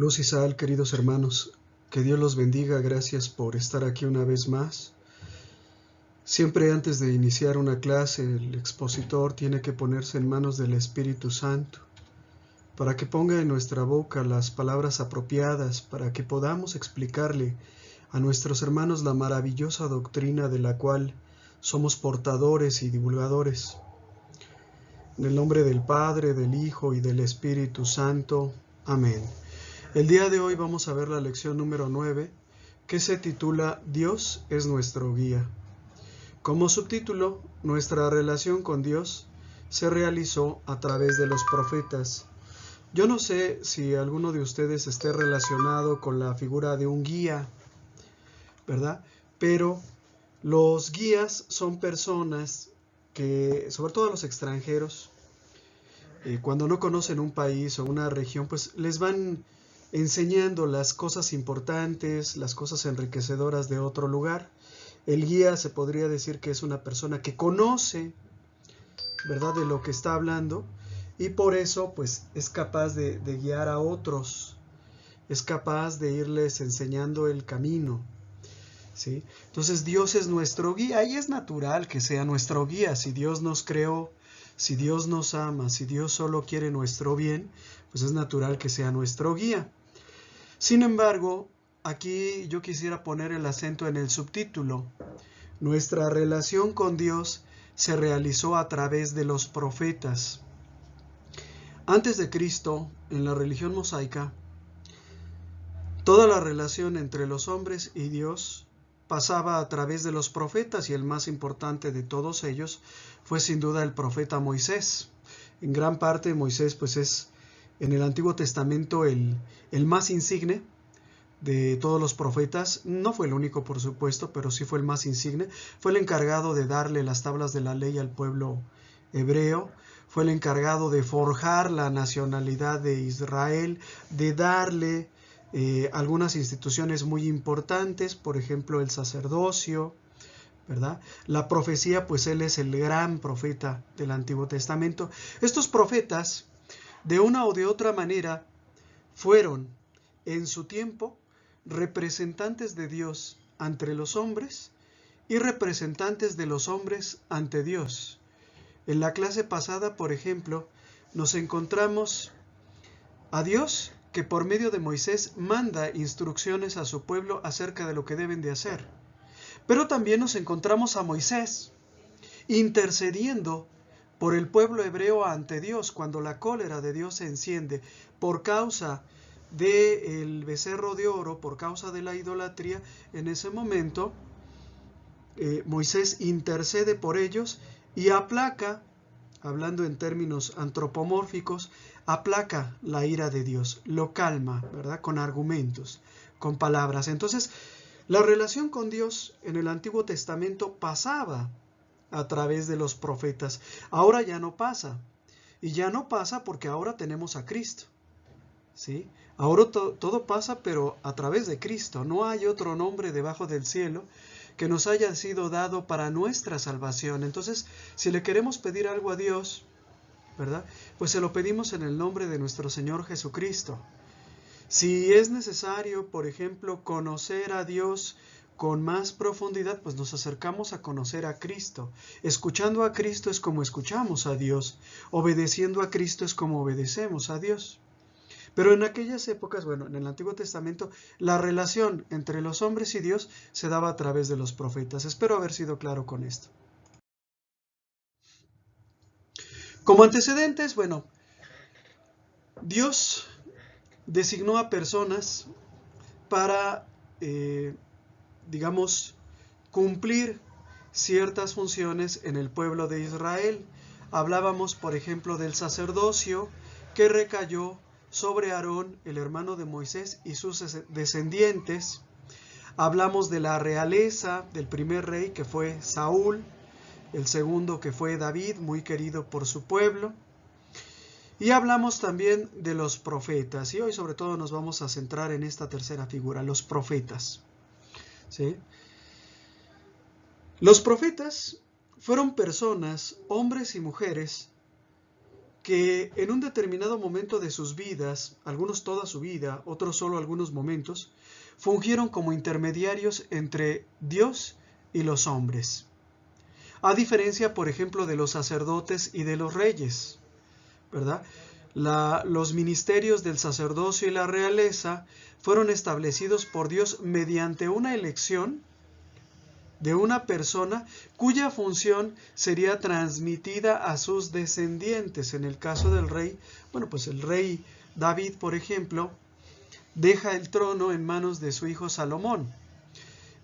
Luz y sal, queridos hermanos, que Dios los bendiga, gracias por estar aquí una vez más. Siempre antes de iniciar una clase, el expositor tiene que ponerse en manos del Espíritu Santo, para que ponga en nuestra boca las palabras apropiadas, para que podamos explicarle a nuestros hermanos la maravillosa doctrina de la cual somos portadores y divulgadores. En el nombre del Padre, del Hijo y del Espíritu Santo. Amén. El día de hoy vamos a ver la lección número 9, que se titula Dios es nuestro guía. Como subtítulo, nuestra relación con Dios se realizó a través de los profetas. Yo no sé si alguno de ustedes esté relacionado con la figura de un guía, ¿verdad? Pero los guías son personas que, sobre todo los extranjeros, cuando no conocen un país o una región, pues les van enseñando las cosas importantes, las cosas enriquecedoras de otro lugar. El guía se podría decir que es una persona que conoce, ¿verdad?, de lo que está hablando, y por eso pues es capaz de guiar a otros, es capaz de irles enseñando el camino, ¿sí? Entonces Dios es nuestro guía y es natural que sea nuestro guía. Si Dios nos creó, si Dios nos ama, si Dios solo quiere nuestro bien, pues es natural que sea nuestro guía. Sin embargo, aquí yo quisiera poner el acento en el subtítulo. Nuestra relación con Dios se realizó a través de los profetas. Antes de Cristo, en la religión mosaica, toda la relación entre los hombres y Dios pasaba a través de los profetas, y el más importante de todos ellos fue sin duda el profeta Moisés. En gran parte Moisés pues es en el Antiguo Testamento el más insigne de todos los profetas. No fue el único, por supuesto, pero sí fue el más insigne. Fue el encargado de darle las tablas de la ley al pueblo hebreo. Fue el encargado de forjar la nacionalidad de Israel, de darle algunas instituciones muy importantes, por ejemplo el sacerdocio, ¿verdad? La profecía, pues él es el gran profeta del Antiguo Testamento. Estos profetas, de una o de otra manera, fueron en su tiempo representantes de Dios ante los hombres y representantes de los hombres ante Dios. En la clase pasada, por ejemplo, nos encontramos a Dios que por medio de Moisés manda instrucciones a su pueblo acerca de lo que deben de hacer. Pero también nos encontramos a Moisés intercediendo por el pueblo hebreo ante Dios cuando la cólera de Dios se enciende por causa del becerro de oro, por causa de la idolatría. En ese momento Moisés intercede por ellos y aplaca, hablando en términos antropomórficos, aplaca la ira de Dios, lo calma, ¿verdad?, con argumentos, con palabras. Entonces, la relación con Dios en el Antiguo Testamento pasaba a través de los profetas. Ahora ya no pasa. Y ya no pasa porque ahora tenemos a Cristo, ¿sí? Ahora todo pasa, pero a través de Cristo. No hay otro nombre debajo del cielo que nos haya sido dado para nuestra salvación. Entonces, si le queremos pedir algo a Dios, ¿verdad?, pues se lo pedimos en el nombre de nuestro Señor Jesucristo. Si es necesario, por ejemplo, conocer a Dios con más profundidad, pues nos acercamos a conocer a Cristo. Escuchando a Cristo es como escuchamos a Dios. Obedeciendo a Cristo es como obedecemos a Dios. Pero en aquellas épocas, bueno, en el Antiguo Testamento, la relación entre los hombres y Dios se daba a través de los profetas. Espero haber sido claro con esto. Como antecedentes, bueno, Dios designó a personas para, digamos, cumplir ciertas funciones en el pueblo de Israel. Hablábamos, por ejemplo, del sacerdocio que recayó sobre Aarón, el hermano de Moisés, y sus descendientes. Hablamos de la realeza del primer rey, que fue Saúl, el segundo que fue David, muy querido por su pueblo. Y hablamos también de los profetas, y hoy sobre todo nos vamos a centrar en esta tercera figura, los profetas, ¿sí? Los profetas fueron personas, hombres y mujeres, que en un determinado momento de sus vidas, algunos toda su vida, otros solo algunos momentos, fungieron como intermediarios entre Dios y los hombres. A diferencia, por ejemplo, de los sacerdotes y de los reyes, ¿verdad? Los ministerios del sacerdocio y la realeza fueron establecidos por Dios mediante una elección de una persona cuya función sería transmitida a sus descendientes. En el caso del rey, bueno, pues el rey David, por ejemplo, deja el trono en manos de su hijo Salomón.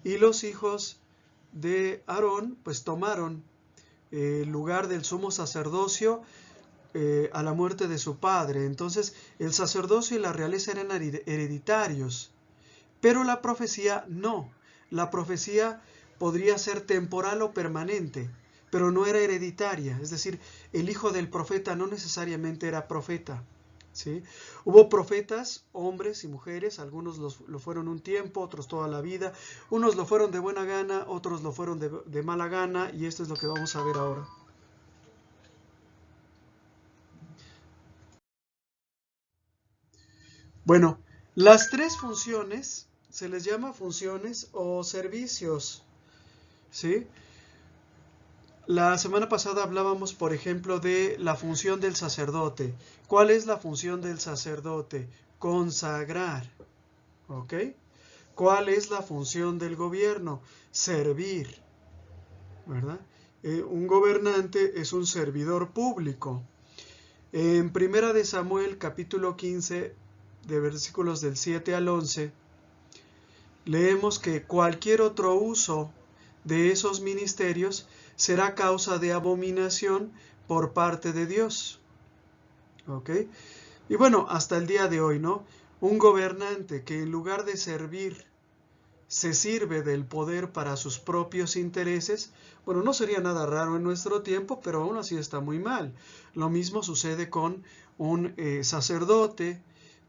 Y los hijos de Aarón, pues tomaron el lugar del sumo sacerdocio a la muerte de su padre. Entonces, el sacerdocio y la realeza eran hereditarios, pero la profecía no. La profecía podría ser temporal o permanente, pero no era hereditaria. Es decir, el hijo del profeta no necesariamente era profeta, ¿sí? Hubo profetas, hombres y mujeres, algunos lo fueron un tiempo, otros toda la vida. Unos lo fueron de buena gana, otros lo fueron de mala gana, y esto es lo que vamos a ver ahora. Bueno, las tres funciones se les llama funciones o servicios, ¿sí? La semana pasada hablábamos, por ejemplo, de la función del sacerdote. ¿Cuál es la función del sacerdote? Consagrar, ¿ok? ¿Cuál es la función del gobierno? Servir, ¿verdad? Un gobernante es un servidor público. En Primera de Samuel, capítulo 15, de versículos del 7 al 11, leemos que cualquier otro uso de esos ministerios será causa de abominación por parte de Dios. ¿Ok? Y bueno, hasta el día de hoy, ¿no? Un gobernante que en lugar de servir se sirve del poder para sus propios intereses, bueno, no sería nada raro en nuestro tiempo, pero aún así está muy mal. Lo mismo sucede con un sacerdote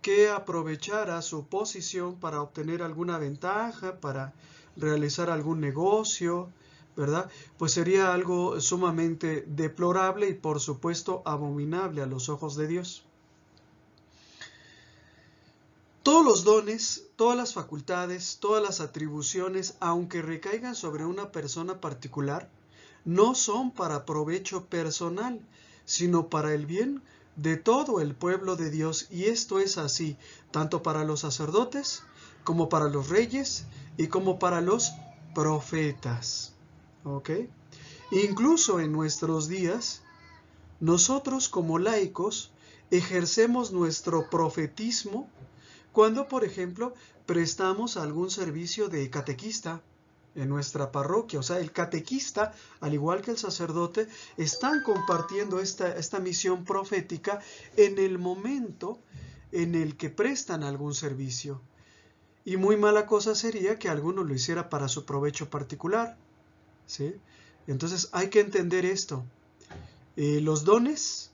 que aprovechara su posición para obtener alguna ventaja, para realizar algún negocio, ¿verdad? Pues sería algo sumamente deplorable y por supuesto abominable a los ojos de Dios. Todos los dones, todas las facultades, todas las atribuciones, aunque recaigan sobre una persona particular, no son para provecho personal, sino para el bien de todo el pueblo de Dios. Y esto es así, tanto para los sacerdotes, como para los reyes, y como para los profetas. ¿Ok? Incluso en nuestros días, nosotros como laicos ejercemos nuestro profetismo cuando, por ejemplo, prestamos algún servicio de catequista en nuestra parroquia. O sea, el catequista, al igual que el sacerdote, están compartiendo esta misión profética en el momento en el que prestan algún servicio. Y muy mala cosa sería que alguno lo hiciera para su provecho particular, ¿sí? Entonces hay que entender esto. Los dones,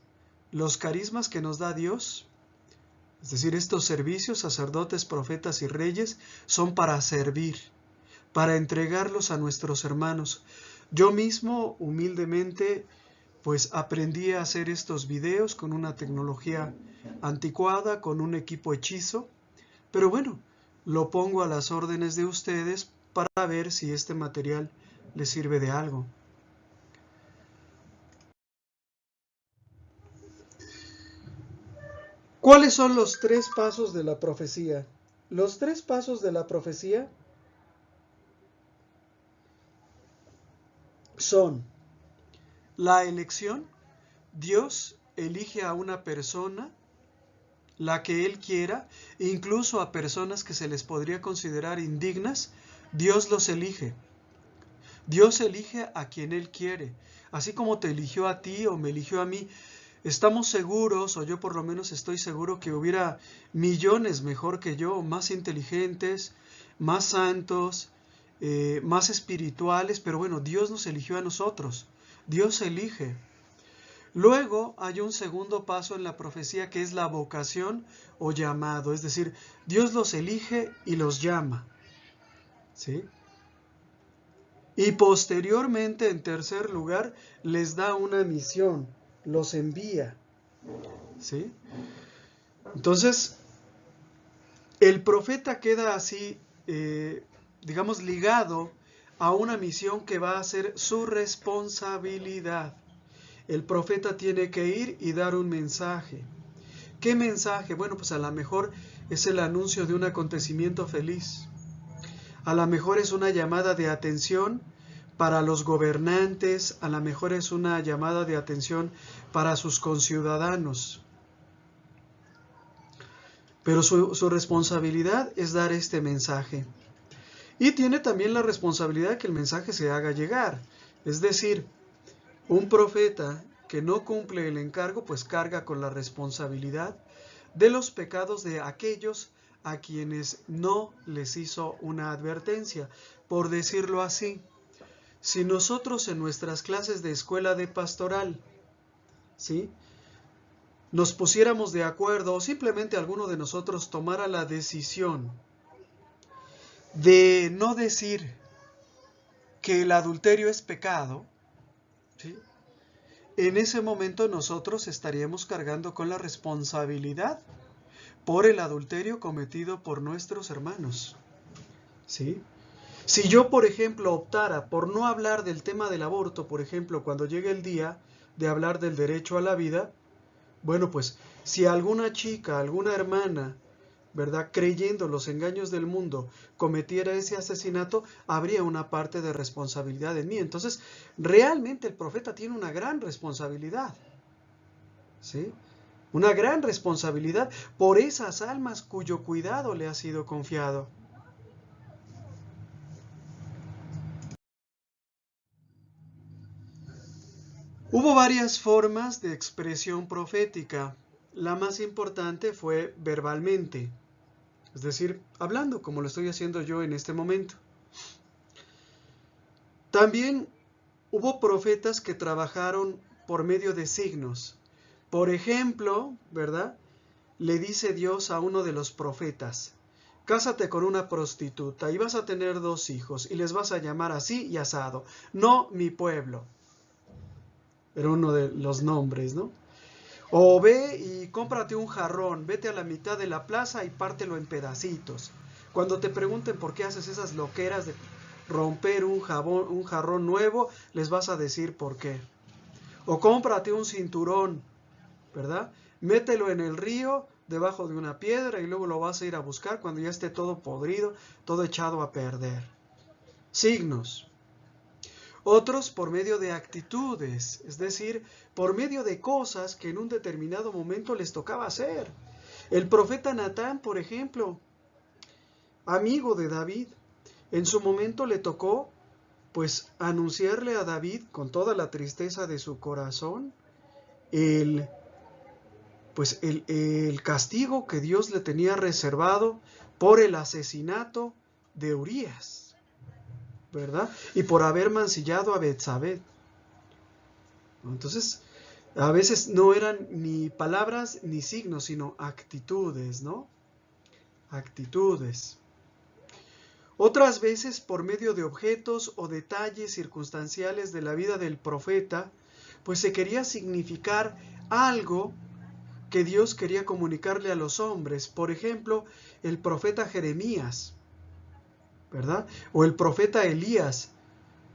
los carismas que nos da Dios, es decir, estos servicios, sacerdotes, profetas y reyes, son para servir, para entregarlos a nuestros hermanos. Yo mismo, humildemente, pues aprendí a hacer estos videos con una tecnología anticuada, con un equipo hechizo, pero bueno, lo pongo a las órdenes de ustedes para ver si este material les sirve de algo. ¿Cuáles son los tres pasos de la profecía? Los tres pasos de la profecía son la elección. Dios elige a una persona, la que Él quiera, incluso a personas que se les podría considerar indignas. Dios los elige. Dios elige a quien Él quiere. Así como te eligió a ti o me eligió a mí, estamos seguros, o yo por lo menos estoy seguro, que hubiera millones mejor que yo, más inteligentes, más santos, más espirituales, pero bueno, Dios nos eligió a nosotros. Dios elige. Luego hay un segundo paso en la profecía que es la vocación o llamado, es decir, Dios los elige y los llama, ¿sí? Y posteriormente, en tercer lugar, les da una misión, los envía, ¿Sí? Entonces, el profeta queda así, digamos, ligado a una misión que va a ser su responsabilidad. El profeta tiene que ir y dar un mensaje. ¿Qué mensaje? Bueno, pues a lo mejor es el anuncio de un acontecimiento feliz. A lo mejor es una llamada de atención para los gobernantes, a lo mejor es una llamada de atención para sus conciudadanos. Pero su responsabilidad es dar este mensaje. Y tiene también la responsabilidad de que el mensaje se haga llegar. Es decir, un profeta que no cumple el encargo, pues carga con la responsabilidad de los pecados de aquellos a quienes no les hizo una advertencia. Por decirlo así, si nosotros en nuestras clases de escuela de pastoral, ¿sí?, nos pusiéramos de acuerdo o simplemente alguno de nosotros tomara la decisión de no decir que el adulterio es pecado, ¿sí?, en ese momento nosotros estaríamos cargando con la responsabilidad por el adulterio cometido por nuestros hermanos, ¿sí? Si yo, por ejemplo, optara por no hablar del tema del aborto, por ejemplo, cuando llegue el día de hablar del derecho a la vida, bueno, pues si alguna chica, alguna hermana, ¿verdad?, creyendo los engaños del mundo, cometiera ese asesinato, habría una parte de responsabilidad en mí. Entonces, realmente el profeta tiene una gran responsabilidad, ¿sí? Una gran responsabilidad por esas almas cuyo cuidado le ha sido confiado. Hubo varias formas de expresión profética. La más importante fue verbalmente, es decir, hablando, como lo estoy haciendo yo en este momento. También hubo profetas que trabajaron por medio de signos. Por ejemplo, ¿verdad?, le dice Dios a uno de los profetas: cásate con una prostituta y vas a tener 2 hijos y les vas a llamar así y asado. No mi pueblo. Era uno de los nombres, ¿no? O ve y cómprate un jarrón, vete a la mitad de la plaza y pártelo en pedacitos. Cuando te pregunten por qué haces esas loqueras de romper un jarrón nuevo, les vas a decir por qué. O cómprate un cinturón, ¿verdad? Mételo en el río, debajo de una piedra, y luego lo vas a ir a buscar cuando ya esté todo podrido, todo echado a perder. Signos. Otros por medio de actitudes, es decir, por medio de cosas que en un determinado momento les tocaba hacer. El profeta Natán, por ejemplo, amigo de David, en su momento le tocó, pues, anunciarle a David, con toda la tristeza de su corazón, el castigo que Dios le tenía reservado por el asesinato de Urías, ¿verdad? Y por haber mancillado a Betsabé. Entonces, a veces no eran ni palabras ni signos, sino actitudes, ¿no? Actitudes. Otras veces, por medio de objetos o detalles circunstanciales de la vida del profeta, pues se quería significar algo que Dios quería comunicarle a los hombres. Por ejemplo, el profeta Jeremías, ¿verdad? O el profeta Elías,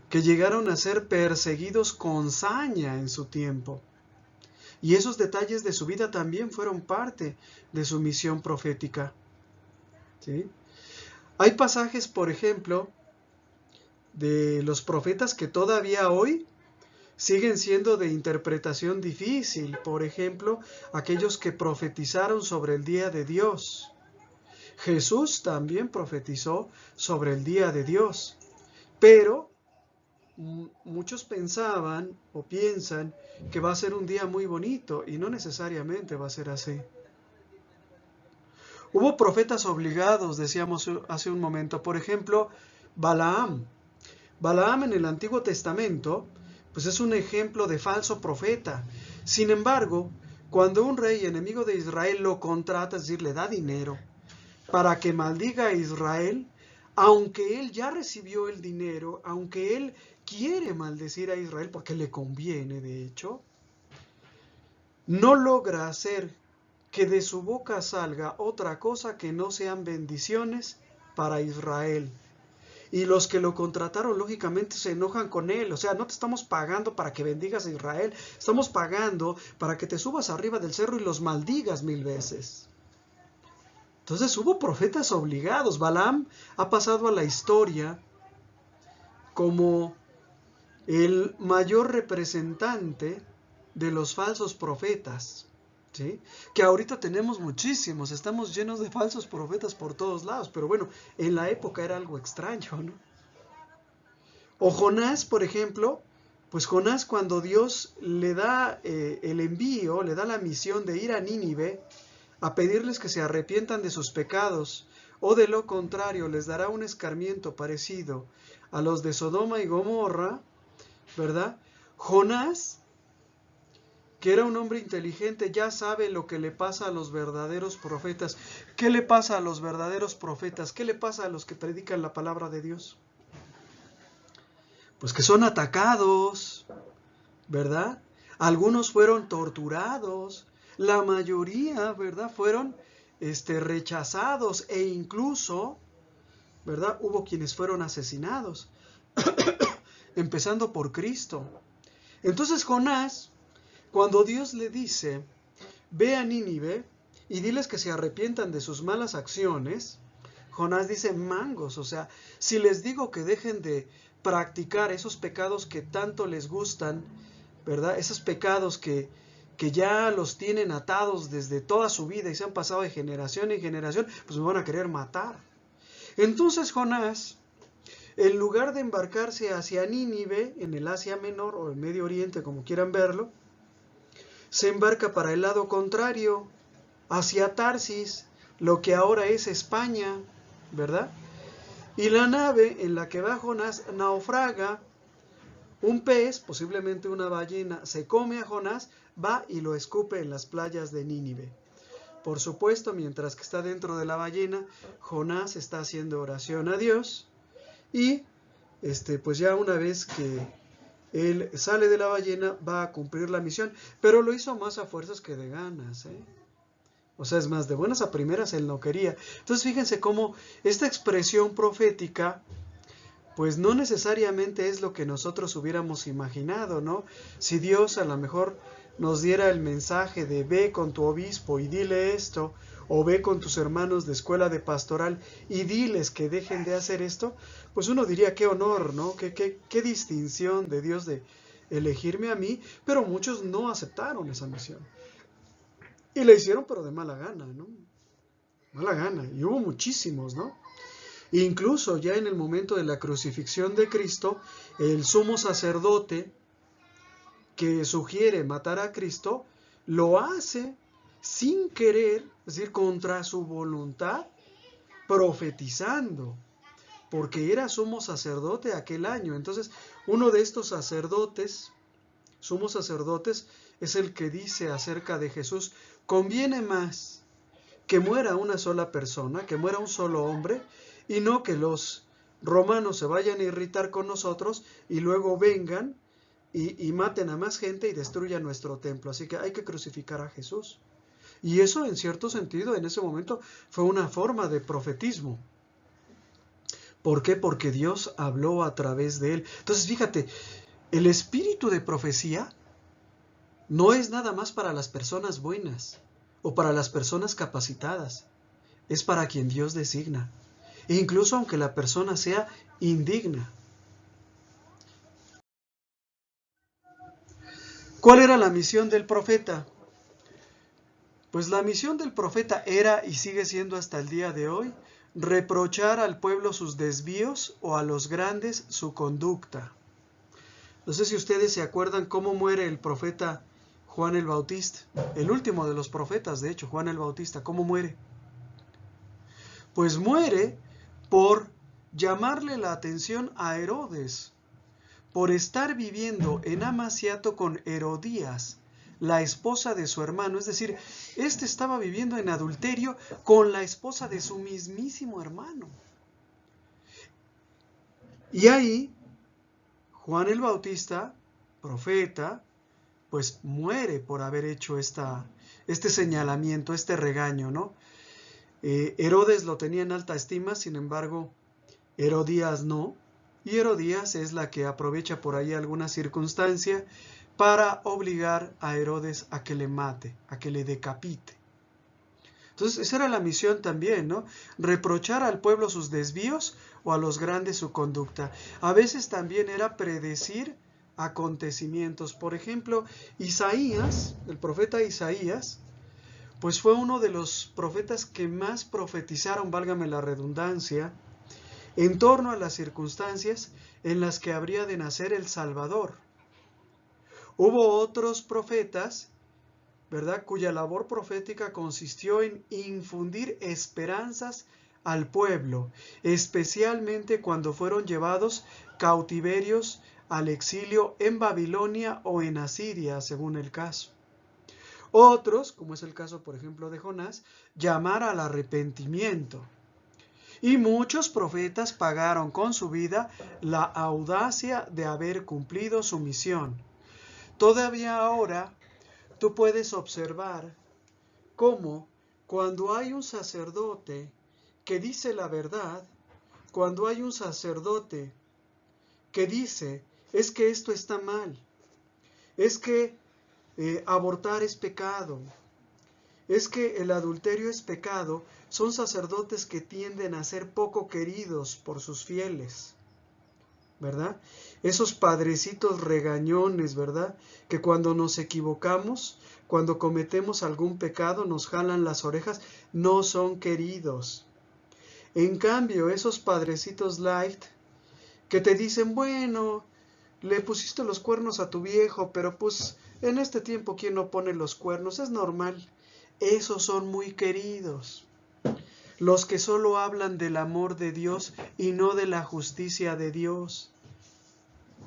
que llegaron a ser perseguidos con saña en su tiempo. Y esos detalles de su vida también fueron parte de su misión profética, ¿sí? Hay pasajes, por ejemplo, de los profetas que todavía hoy siguen siendo de interpretación difícil. Por ejemplo, aquellos que profetizaron sobre el día de Dios. Jesús también profetizó sobre el día de Dios, pero muchos pensaban o piensan que va a ser un día muy bonito, y no necesariamente va a ser así. Hubo profetas obligados, decíamos hace un momento. Por ejemplo, Balaam. Balaam en el Antiguo Testamento, pues es un ejemplo de falso profeta. Sin embargo, cuando un rey enemigo de Israel lo contrata, es decir, le da dinero para que maldiga a Israel, aunque él ya recibió el dinero, aunque él quiere maldecir a Israel porque le conviene, de hecho, no logra hacer que de su boca salga otra cosa que no sean bendiciones para Israel. Y los que lo contrataron, lógicamente, se enojan con él. O sea, no te estamos pagando para que bendigas a Israel. Estamos pagando para que te subas arriba del cerro y los maldigas 1000 veces. Entonces hubo profetas obligados. Balaam ha pasado a la historia como el mayor representante de los falsos profetas. ¿Sí? Que ahorita tenemos muchísimos, estamos llenos de falsos profetas por todos lados, pero bueno, en la época era algo extraño, ¿no? O Jonás, por ejemplo, pues Jonás, cuando Dios le da el envío, le da la misión de ir a Nínive a pedirles que se arrepientan de sus pecados, o de lo contrario les dará un escarmiento parecido a los de Sodoma y Gomorra, ¿verdad? Jonás, que era un hombre inteligente, ya sabe lo que le pasa a los verdaderos profetas. ¿Qué le pasa a los verdaderos profetas? ¿Qué le pasa a los que predican la palabra de Dios? Pues que son atacados, ¿verdad? Algunos fueron torturados, la mayoría, ¿verdad? Fueron rechazados e incluso, ¿verdad? Hubo quienes fueron asesinados, empezando por Cristo. Entonces Jonás, cuando Dios le dice, ve a Nínive y diles que se arrepientan de sus malas acciones, Jonás dice, mangos, o sea, si les digo que dejen de practicar esos pecados que tanto les gustan, ¿verdad? Esos pecados que ya los tienen atados desde toda su vida y se han pasado de generación en generación, pues me van a querer matar. Entonces Jonás, en lugar de embarcarse hacia Nínive, en el Asia Menor o el Medio Oriente, como quieran verlo, se embarca para el lado contrario, hacia Tarsis, lo que ahora es España, ¿verdad? Y la nave en la que va Jonás naufraga, un pez, posiblemente una ballena, se come a Jonás, va y lo escupe en las playas de Nínive. Por supuesto, mientras que está dentro de la ballena, Jonás está haciendo oración a Dios y pues ya una vez que él sale de la ballena va a cumplir la misión, pero lo hizo más a fuerzas que de ganas, ¿eh? O sea, es más, de buenas a primeras él no quería. Entonces fíjense cómo esta expresión profética pues no necesariamente es lo que nosotros hubiéramos imaginado, ¿no? Si Dios a lo mejor nos diera el mensaje de ve con tu obispo y dile esto, o ve con tus hermanos de escuela de pastoral y diles que dejen de hacer esto, pues uno diría qué honor, ¿no? Qué distinción de Dios de elegirme a mí, pero muchos no aceptaron esa misión. Y la hicieron pero de mala gana, ¿no? Mala gana. Y hubo muchísimos, ¿no? Incluso ya en el momento de la crucifixión de Cristo, el sumo sacerdote que sugiere matar a Cristo, lo hace sin querer, es decir, contra su voluntad, profetizando, porque era sumo sacerdote aquel año. Entonces, uno de estos sacerdotes, sumos sacerdotes, es el que dice acerca de Jesús, conviene más que muera una sola persona, que muera un solo hombre, y no que los romanos se vayan a irritar con nosotros y luego vengan y maten a más gente y destruyan nuestro templo. Así que hay que crucificar a Jesús. Y eso, en cierto sentido, en ese momento fue una forma de profetismo. ¿Por qué? Porque Dios habló a través de él. Entonces, fíjate, el espíritu de profecía no es nada más para las personas buenas o para las personas capacitadas. Es para quien Dios designa, incluso aunque la persona sea indigna. ¿Cuál era la misión del profeta? Pues la misión del profeta era y sigue siendo hasta el día de hoy reprochar al pueblo sus desvíos o a los grandes su conducta. No sé si ustedes se acuerdan cómo muere el profeta Juan el Bautista, el último de los profetas, de hecho, Juan el Bautista. ¿Cómo muere? Pues muere por llamarle la atención a Herodes, por estar viviendo en amaciato con Herodías, la esposa de su hermano. Es decir, este estaba viviendo en adulterio con la esposa de su mismísimo hermano. Y ahí, Juan el Bautista, profeta, pues muere por haber hecho este señalamiento, este regaño, ¿no? Herodes lo tenía en alta estima, sin embargo, Herodías no, y Herodías es la que aprovecha por ahí alguna circunstancia para obligar a Herodes a que le mate, a que le decapite. Entonces, esa era la misión también, ¿no? Reprochar al pueblo sus desvíos o a los grandes su conducta. A veces también era predecir acontecimientos. Por ejemplo, Isaías, el profeta Isaías, pues fue uno de los profetas que más profetizaron, válgame la redundancia, en torno a las circunstancias en las que habría de nacer el Salvador. Hubo otros profetas, ¿verdad?, cuya labor profética consistió en infundir esperanzas al pueblo, especialmente cuando fueron llevados cautiverios al exilio en Babilonia o en Asiria, según el caso. Otros, como es el caso, por ejemplo, de Jonás, llamar al arrepentimiento. Y muchos profetas pagaron con su vida la audacia de haber cumplido su misión. Todavía ahora tú puedes observar cómo cuando hay un sacerdote que dice la verdad, cuando hay un sacerdote que dice, es que esto está mal, es que abortar es pecado, es que el adulterio es pecado, son sacerdotes que tienden a ser poco queridos por sus fieles, ¿verdad? Esos padrecitos regañones, ¿verdad? Que cuando nos equivocamos, cuando cometemos algún pecado, nos jalan las orejas, no son queridos. En cambio, esos padrecitos light, que te dicen, bueno, le pusiste los cuernos a tu viejo, pero pues en este tiempo, ¿quién no pone los cuernos? Es normal. Esos son muy queridos. Los que solo hablan del amor de Dios y no de la justicia de Dios.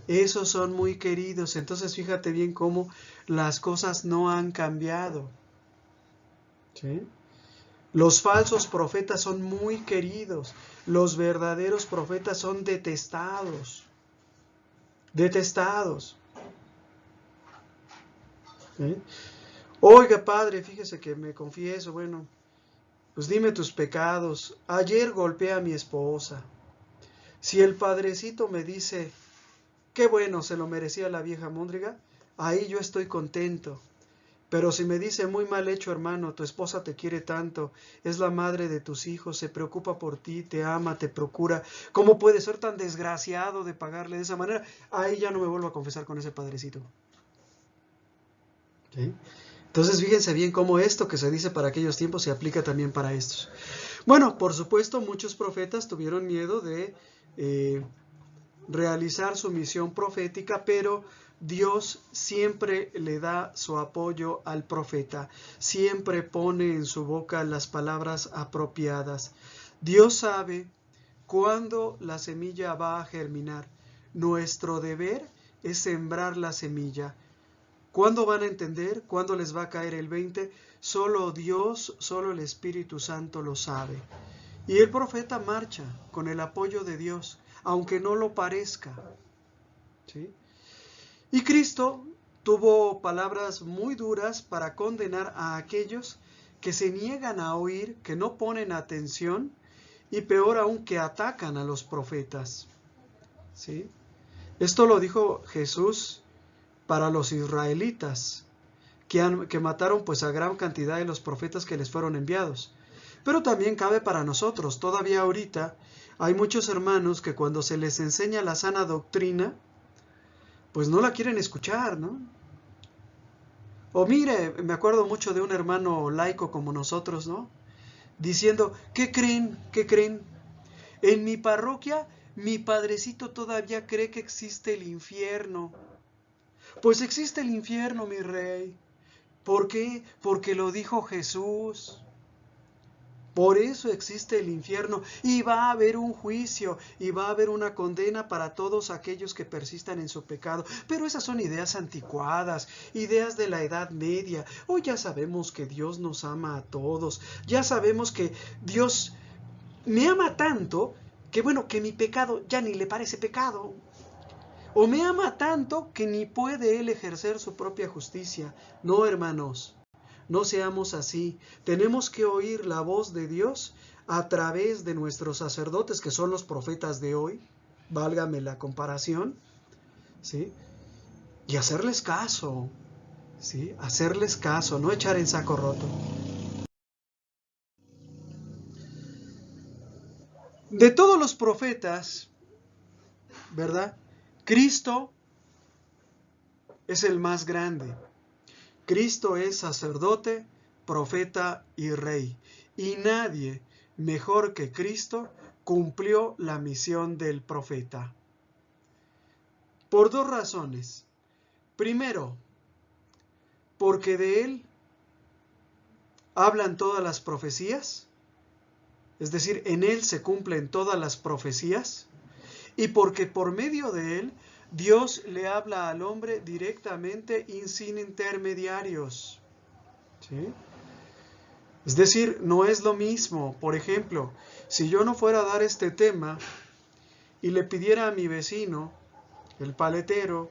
Esos son muy queridos. Entonces fíjate bien cómo las cosas no han cambiado. ¿Sí? Los falsos profetas son muy queridos. Los verdaderos profetas son detestados. Detestados. ¿Sí? Oiga, padre, fíjese que me confieso, bueno, pues dime tus pecados. Ayer golpeé a mi esposa. Si el padrecito me dice, qué bueno, se lo merecía la vieja móndriga, ahí yo estoy contento. Pero si me dice, muy mal hecho, hermano, tu esposa te quiere tanto, es la madre de tus hijos, se preocupa por ti, te ama, te procura, ¿cómo puede ser tan desgraciado de pagarle de esa manera? Ahí ya no me vuelvo a confesar con ese padrecito. ¿Sí? Entonces fíjense bien cómo esto que se dice para aquellos tiempos se aplica también para estos. Bueno, por supuesto, muchos profetas tuvieron miedo de realizar su misión profética, pero Dios siempre le da su apoyo al profeta, siempre pone en su boca las palabras apropiadas. Dios sabe cuándo la semilla va a germinar. Nuestro deber es sembrar la semilla. ¿Cuándo van a entender? ¿Cuándo les va a caer el 20? Solo Dios, solo el Espíritu Santo lo sabe. Y el profeta marcha con el apoyo de Dios, aunque no lo parezca. ¿Sí? Y Cristo tuvo palabras muy duras para condenar a aquellos que se niegan a oír, que no ponen atención y peor aún que atacan a los profetas. ¿Sí? Esto lo dijo Jesús para los israelitas, que mataron pues a gran cantidad de los profetas que les fueron enviados. Pero también cabe para nosotros. Todavía ahorita hay muchos hermanos que cuando se les enseña la sana doctrina, pues no la quieren escuchar, ¿no? O mire, me acuerdo mucho de un hermano laico como nosotros, ¿no? Diciendo, ¿qué creen? ¿Qué creen? En mi parroquia, mi padrecito todavía cree que existe el infierno. Pues existe el infierno, mi rey. ¿Por qué? Porque lo dijo Jesús. Por eso existe el infierno y va a haber un juicio y va a haber una condena para todos aquellos que persistan en su pecado. Pero esas son ideas anticuadas, ideas de la Edad Media. Hoy ya sabemos que Dios nos ama a todos. Ya sabemos que Dios me ama tanto que bueno, que mi pecado ya ni le parece pecado. O me ama tanto que ni puede él ejercer su propia justicia. No, hermanos, no seamos así. Tenemos que oír la voz de Dios a través de nuestros sacerdotes, que son los profetas de hoy, válgame la comparación, ¿sí? Y hacerles caso, ¿sí? Hacerles caso, no echar en saco roto. De todos los profetas, ¿verdad? Cristo es el más grande. Cristo es sacerdote, profeta y rey. Y nadie mejor que Cristo cumplió la misión del profeta. Por dos razones. Primero, porque de él hablan todas las profecías, es decir, en él se cumplen todas las profecías, y porque por medio de él Dios le habla al hombre directamente y sin intermediarios. ¿Sí? Es decir, no es lo mismo. Por ejemplo, si yo no fuera a dar este tema y le pidiera a mi vecino, el paletero,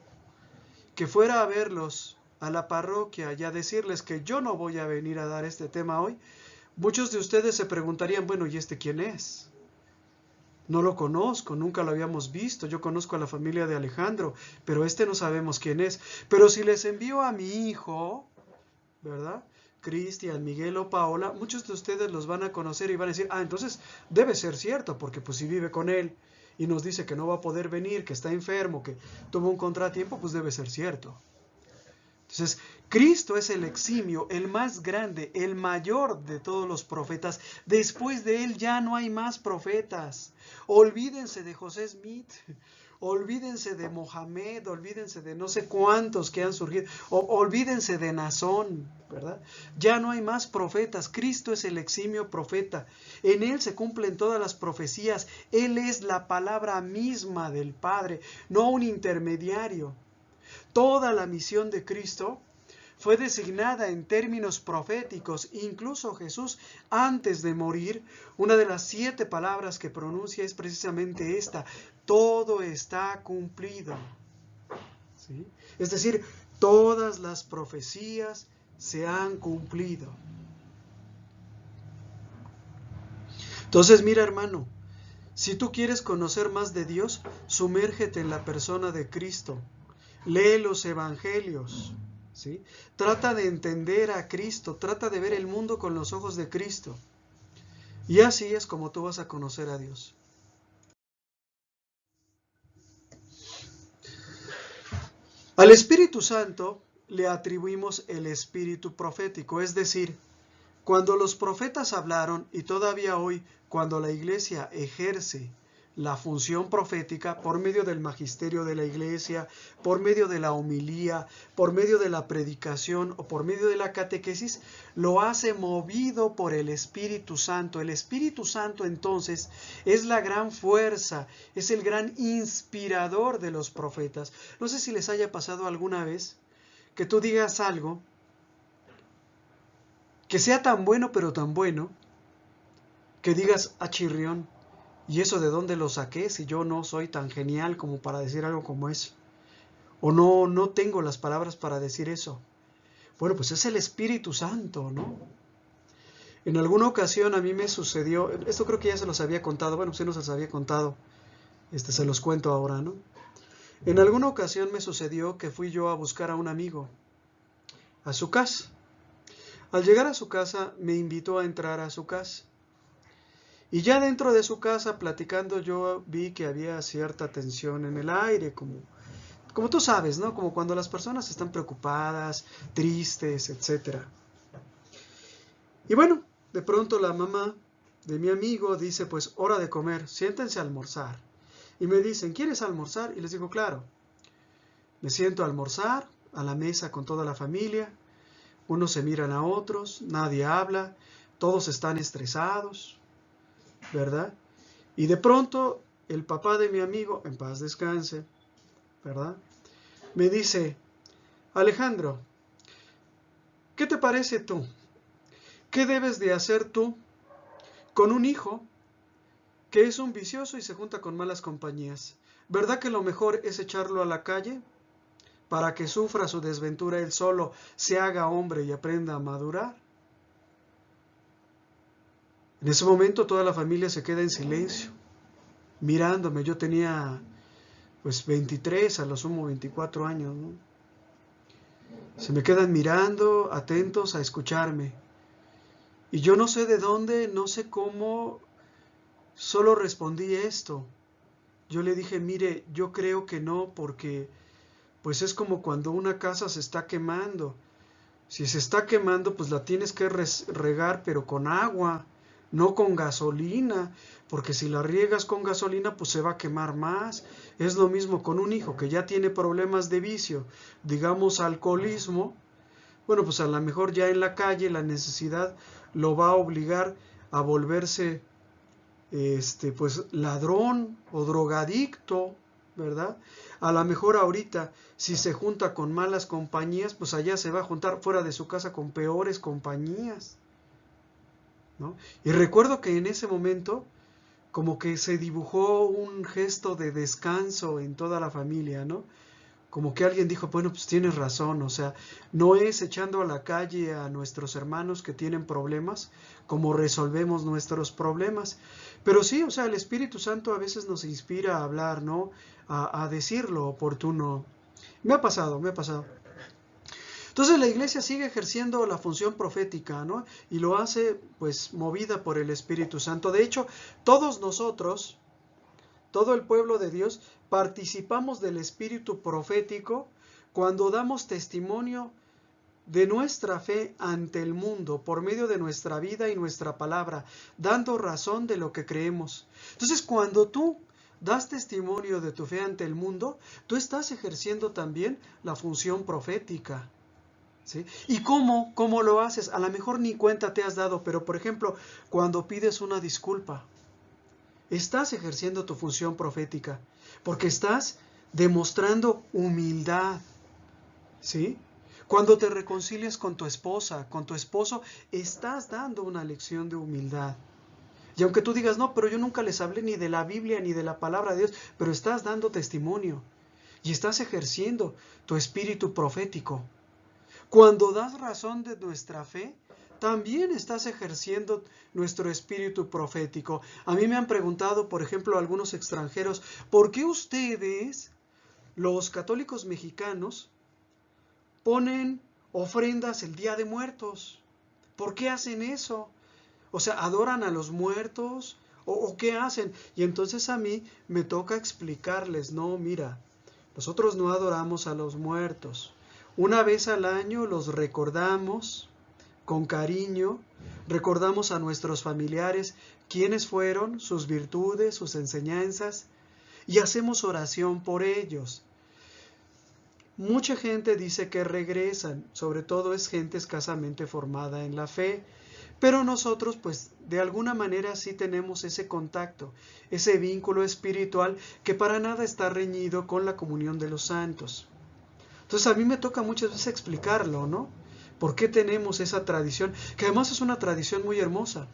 que fuera a verlos a la parroquia y a decirles que yo no voy a venir a dar este tema hoy, muchos de ustedes se preguntarían, bueno, ¿y este quién es? No lo conozco, nunca lo habíamos visto. Yo conozco a la familia de Alejandro, pero este no sabemos quién es. Pero si les envío a mi hijo, ¿verdad? Cristian, Miguel o Paola, muchos de ustedes los van a conocer y van a decir, entonces debe ser cierto, porque pues si vive con él y nos dice que no va a poder venir, que está enfermo, que tuvo un contratiempo, pues debe ser cierto. Entonces, Cristo es el eximio, el más grande, el mayor de todos los profetas. Después de él ya no hay más profetas. Olvídense de José Smith, olvídense de Mohamed, olvídense de no sé cuántos que han surgido, olvídense de Nazón, ¿verdad? Ya no hay más profetas. Cristo es el eximio profeta. En él se cumplen todas las profecías. Él es la palabra misma del Padre, no un intermediario. Toda la misión de Cristo fue designada en términos proféticos. Incluso Jesús, antes de morir, una de las 7 palabras que pronuncia es precisamente esta: todo está cumplido. ¿Sí? Es decir, todas las profecías se han cumplido. Entonces, mira, hermano, si tú quieres conocer más de Dios, sumérgete en la persona de Cristo. Lee los evangelios, ¿sí? Trata de entender a Cristo, trata de ver el mundo con los ojos de Cristo. Y así es como tú vas a conocer a Dios. Al Espíritu Santo le atribuimos el espíritu profético, es decir, cuando los profetas hablaron, y todavía hoy cuando la iglesia ejerce la función profética por medio del magisterio de la iglesia, por medio de la homilía, por medio de la predicación o por medio de la catequesis, lo hace movido por el Espíritu Santo. El Espíritu Santo entonces es la gran fuerza, es el gran inspirador de los profetas. No sé si les haya pasado alguna vez que tú digas algo que sea tan bueno, pero tan bueno, que digas, chirrión, ¿y eso de dónde lo saqué si yo no soy tan genial como para decir algo como eso? O no tengo las palabras para decir eso. Bueno, pues es el Espíritu Santo, ¿no? En alguna ocasión a mí me sucedió, esto creo que ya se los había contado, bueno, sí no se los había contado, se los cuento ahora, ¿no? En alguna ocasión me sucedió que fui yo a buscar a un amigo a su casa. Al llegar a su casa me invitó a entrar a su casa. Y ya dentro de su casa, platicando, yo vi que había cierta tensión en el aire, como tú sabes, ¿no? Como cuando las personas están preocupadas, tristes, etc. Y bueno, de pronto la mamá de mi amigo dice, pues hora de comer, siéntense a almorzar. Y me dicen, ¿quieres almorzar? Y les digo, claro. Me siento a almorzar, a la mesa con toda la familia. Unos se miran a otros, nadie habla, todos están estresados, ¿verdad? Y de pronto el papá de mi amigo, en paz descanse, ¿verdad? Me dice, Alejandro, ¿qué te parece tú? ¿Qué debes de hacer tú con un hijo que es un vicioso y se junta con malas compañías? ¿Verdad que lo mejor es echarlo a la calle para que sufra su desventura él solo, se haga hombre y aprenda a madurar? En ese momento toda la familia se queda en silencio, mirándome. Yo tenía pues 23, a lo sumo 24 años, ¿no? Se me quedan mirando, atentos a escucharme. Y yo no sé de dónde, no sé cómo, solo respondí esto. Yo le dije, mire, yo creo que no, porque pues es como cuando una casa se está quemando. Si se está quemando, pues la tienes que regar, pero con agua, no con gasolina, porque si la riegas con gasolina, pues se va a quemar más. Es lo mismo con un hijo que ya tiene problemas de vicio, digamos alcoholismo. Bueno, pues a lo mejor ya en la calle la necesidad lo va a obligar a volverse pues ladrón o drogadicto, ¿verdad? A lo mejor ahorita, si se junta con malas compañías, pues allá se va a juntar fuera de su casa con peores compañías, ¿no? Y recuerdo que en ese momento, como que se dibujó un gesto de descanso en toda la familia, ¿no? Como que alguien dijo, bueno, pues tienes razón, o sea, no es echando a la calle a nuestros hermanos que tienen problemas como resolvemos nuestros problemas. Pero sí, o sea, el Espíritu Santo a veces nos inspira a hablar, ¿no? A decir lo oportuno. Me ha pasado, me ha pasado. Entonces la iglesia sigue ejerciendo la función profética, ¿no? Y lo hace, pues, movida por el Espíritu Santo. De hecho, todos nosotros, todo el pueblo de Dios, participamos del espíritu profético cuando damos testimonio de nuestra fe ante el mundo por medio de nuestra vida y nuestra palabra, dando razón de lo que creemos. Entonces, cuando tú das testimonio de tu fe ante el mundo, tú estás ejerciendo también la función profética, ¿sí? ¿Y cómo lo haces? A lo mejor ni cuenta te has dado, pero por ejemplo, cuando pides una disculpa, estás ejerciendo tu función profética, porque estás demostrando humildad, ¿sí? Cuando te reconcilias con tu esposa, con tu esposo, estás dando una lección de humildad. Y aunque tú digas, no, pero yo nunca les hablé ni de la Biblia ni de la palabra de Dios, pero estás dando testimonio y estás ejerciendo tu espíritu profético. Cuando das razón de nuestra fe, también estás ejerciendo nuestro espíritu profético. A mí me han preguntado, por ejemplo, algunos extranjeros, ¿por qué ustedes, los católicos mexicanos, ponen ofrendas el Día de Muertos? ¿Por qué hacen eso? O sea, ¿adoran a los muertos? ¿O qué hacen? Y entonces a mí me toca explicarles, no, mira, nosotros no adoramos a los muertos. Una vez al año los recordamos con cariño, recordamos a nuestros familiares quiénes fueron, sus virtudes, sus enseñanzas, y hacemos oración por ellos. Mucha gente dice que regresan, sobre todo es gente escasamente formada en la fe, pero nosotros pues de alguna manera sí tenemos ese contacto, ese vínculo espiritual que para nada está reñido con la comunión de los santos. Entonces a mí me toca muchas veces explicarlo, ¿no? ¿Por qué tenemos esa tradición? Que además es una tradición muy hermosa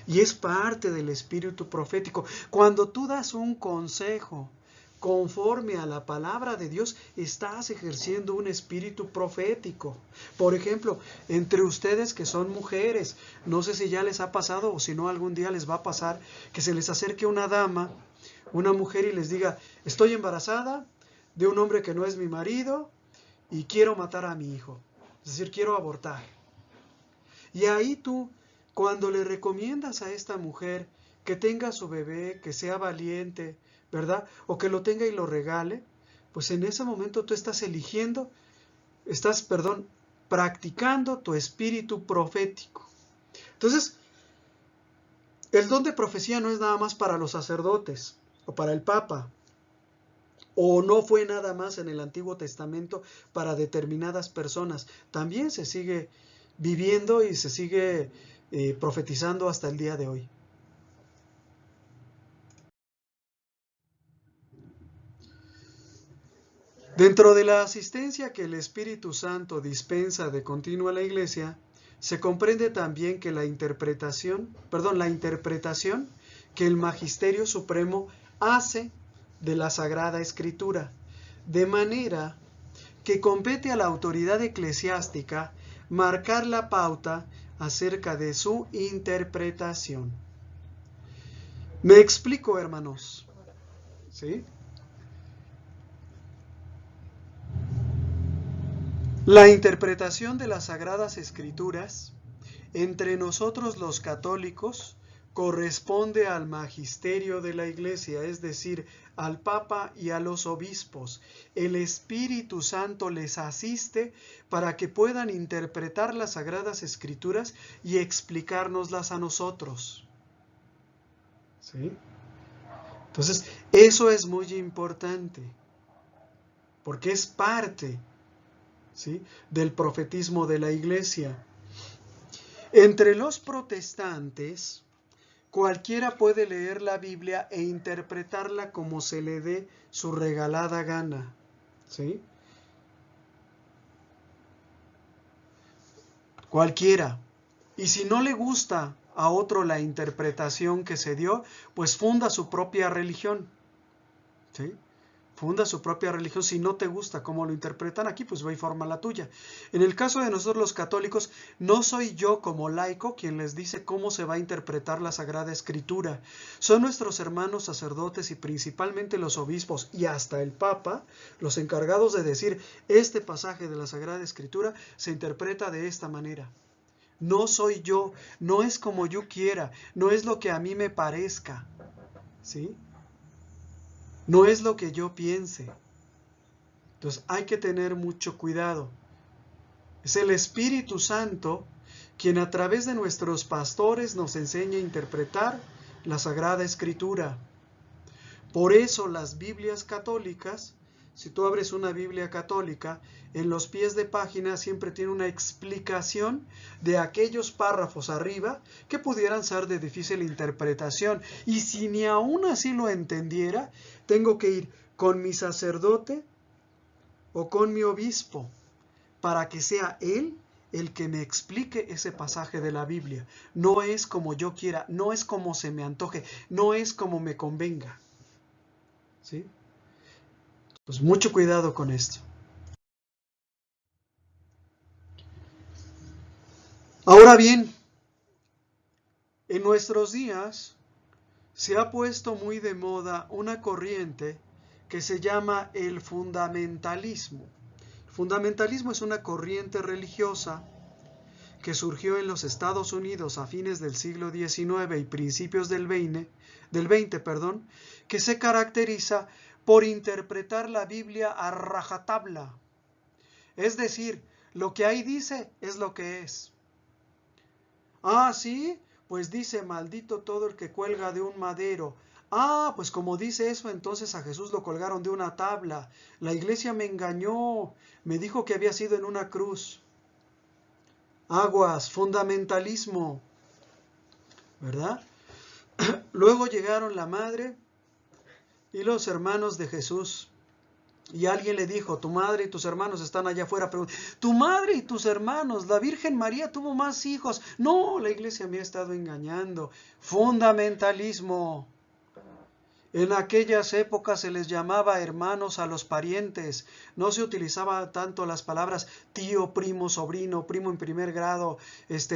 y es parte del espíritu profético. Cuando tú das un consejo conforme a la palabra de Dios, estás ejerciendo un espíritu profético. Por ejemplo, entre ustedes que son mujeres, no sé si ya les ha pasado o si no algún día les va a pasar, que se les acerque una dama, una mujer y les diga, estoy embarazada de un hombre que no es mi marido y quiero matar a mi hijo, es decir, quiero abortar. Y ahí tú, cuando le recomiendas a esta mujer que tenga a su bebé, que sea valiente, ¿verdad? O que lo tenga y lo regale, pues en ese momento tú estás practicando tu espíritu profético. Entonces, el don de profecía no es nada más para los sacerdotes o para el Papa, o no fue nada más en el Antiguo Testamento para determinadas personas. También se sigue viviendo y se sigue profetizando hasta el día de hoy. Dentro de la asistencia que el Espíritu Santo dispensa de continuo a la Iglesia, se comprende también que la interpretación que el Magisterio Supremo hace de la Sagrada Escritura, de manera que compete a la autoridad eclesiástica marcar la pauta acerca de su interpretación. ¿Me explico, hermanos? ¿Sí? La interpretación de las Sagradas Escrituras entre nosotros los católicos corresponde al magisterio de la Iglesia, es decir, al Papa y a los obispos. El Espíritu Santo les asiste para que puedan interpretar las Sagradas Escrituras y explicárnoslas a nosotros. ¿Sí? Entonces, eso es muy importante, porque es parte, ¿sí?, del profetismo de la Iglesia. Entre los protestantes, cualquiera puede leer la Biblia e interpretarla como se le dé su regalada gana, ¿sí? Cualquiera. Y si no le gusta a otro la interpretación que se dio, pues funda su propia religión, ¿sí? Funda su propia religión. Si no te gusta cómo lo interpretan aquí, pues ve y forma la tuya. En el caso de nosotros los católicos, no soy yo como laico quien les dice cómo se va a interpretar la Sagrada Escritura. Son nuestros hermanos sacerdotes y principalmente los obispos y hasta el Papa los encargados de decir, este pasaje de la Sagrada Escritura se interpreta de esta manera. No soy yo, no es como yo quiera, no es lo que a mí me parezca, ¿sí? No es lo que yo piense. Entonces hay que tener mucho cuidado. Es el Espíritu Santo quien a través de nuestros pastores nos enseña a interpretar la Sagrada Escritura. Por eso las Biblias católicas, si tú abres una Biblia católica, en los pies de página siempre tiene una explicación de aquellos párrafos arriba que pudieran ser de difícil interpretación. Y si ni aún así lo entendiera, tengo que ir con mi sacerdote o con mi obispo para que sea él el que me explique ese pasaje de la Biblia. No es como yo quiera, no es como se me antoje, no es como me convenga. ¿Sí? Pues mucho cuidado con esto. Ahora bien, en nuestros días se ha puesto muy de moda una corriente que se llama el fundamentalismo. El fundamentalismo es una corriente religiosa que surgió en los Estados Unidos a fines del siglo XIX y principios del XX, que se caracteriza por interpretar la Biblia a rajatabla. Es decir, lo que ahí dice es lo que es. Ah, sí, pues dice, maldito todo el que cuelga de un madero. Ah, pues como dice eso, entonces a Jesús lo colgaron de una tabla. La iglesia me engañó, me dijo que había sido en una cruz. Aguas, fundamentalismo, ¿verdad? Luego llegaron la madre y los hermanos de Jesús. Y alguien le dijo, tu madre y tus hermanos están allá afuera. Tu madre y tus hermanos, la Virgen María tuvo más hijos. No, la iglesia me ha estado engañando. Fundamentalismo. En aquellas épocas se les llamaba hermanos a los parientes. No se utilizaba tanto las palabras tío, primo, sobrino, primo en primer grado,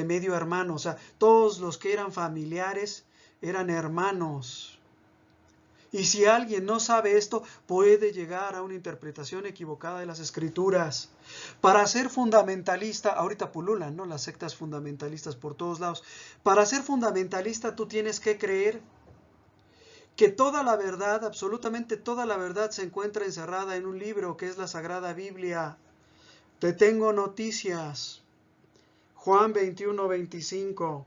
medio hermano. O sea, todos los que eran familiares eran hermanos. Y si alguien no sabe esto, puede llegar a una interpretación equivocada de las Escrituras. Para ser fundamentalista, ahorita pululan, ¿no?, las sectas fundamentalistas por todos lados. Para ser fundamentalista tú tienes que creer que toda la verdad, absolutamente toda la verdad se encuentra encerrada en un libro que es la Sagrada Biblia. Te tengo noticias. Juan 21:25.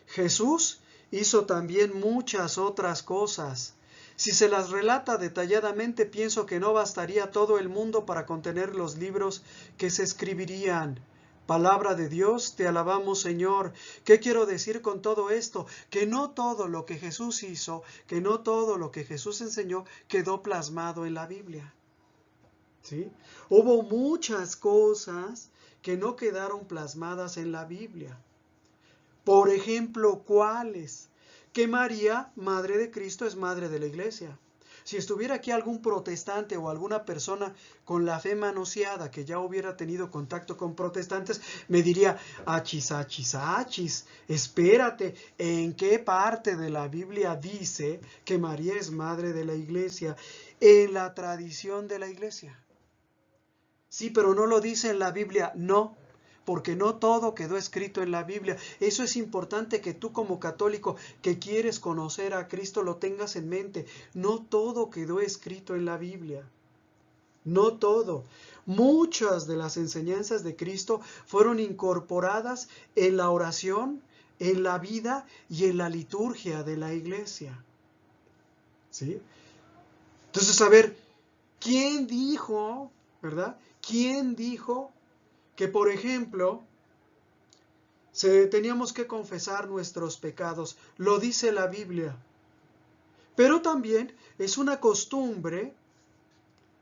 Jesús hizo también muchas otras cosas. Si se las relata detalladamente, pienso que no bastaría todo el mundo para contener los libros que se escribirían. Palabra de Dios, te alabamos, Señor. ¿Qué quiero decir con todo esto? Que no todo lo que Jesús hizo, que no todo lo que Jesús enseñó quedó plasmado en la Biblia. ¿Sí? Hubo muchas cosas que no quedaron plasmadas en la Biblia. Por ejemplo, ¿cuáles? Que María, madre de Cristo, es madre de la iglesia. Si estuviera aquí algún protestante o alguna persona con la fe manoseada que ya hubiera tenido contacto con protestantes, me diría, achis, achis, achis, espérate, ¿en qué parte de la Biblia dice que María es madre de la iglesia? En la tradición de la iglesia. Sí, pero no lo dice en la Biblia. No, porque no todo quedó escrito en la Biblia. Eso es importante que tú como católico que quieres conocer a Cristo lo tengas en mente. No todo quedó escrito en la Biblia. No todo. Muchas de las enseñanzas de Cristo fueron incorporadas en la oración, en la vida y en la liturgia de la iglesia. ¿Sí? Entonces, a ver, ¿quién dijo, verdad? ¿Quién dijo que, por ejemplo, teníamos que confesar nuestros pecados? Lo dice la Biblia. Pero también es una costumbre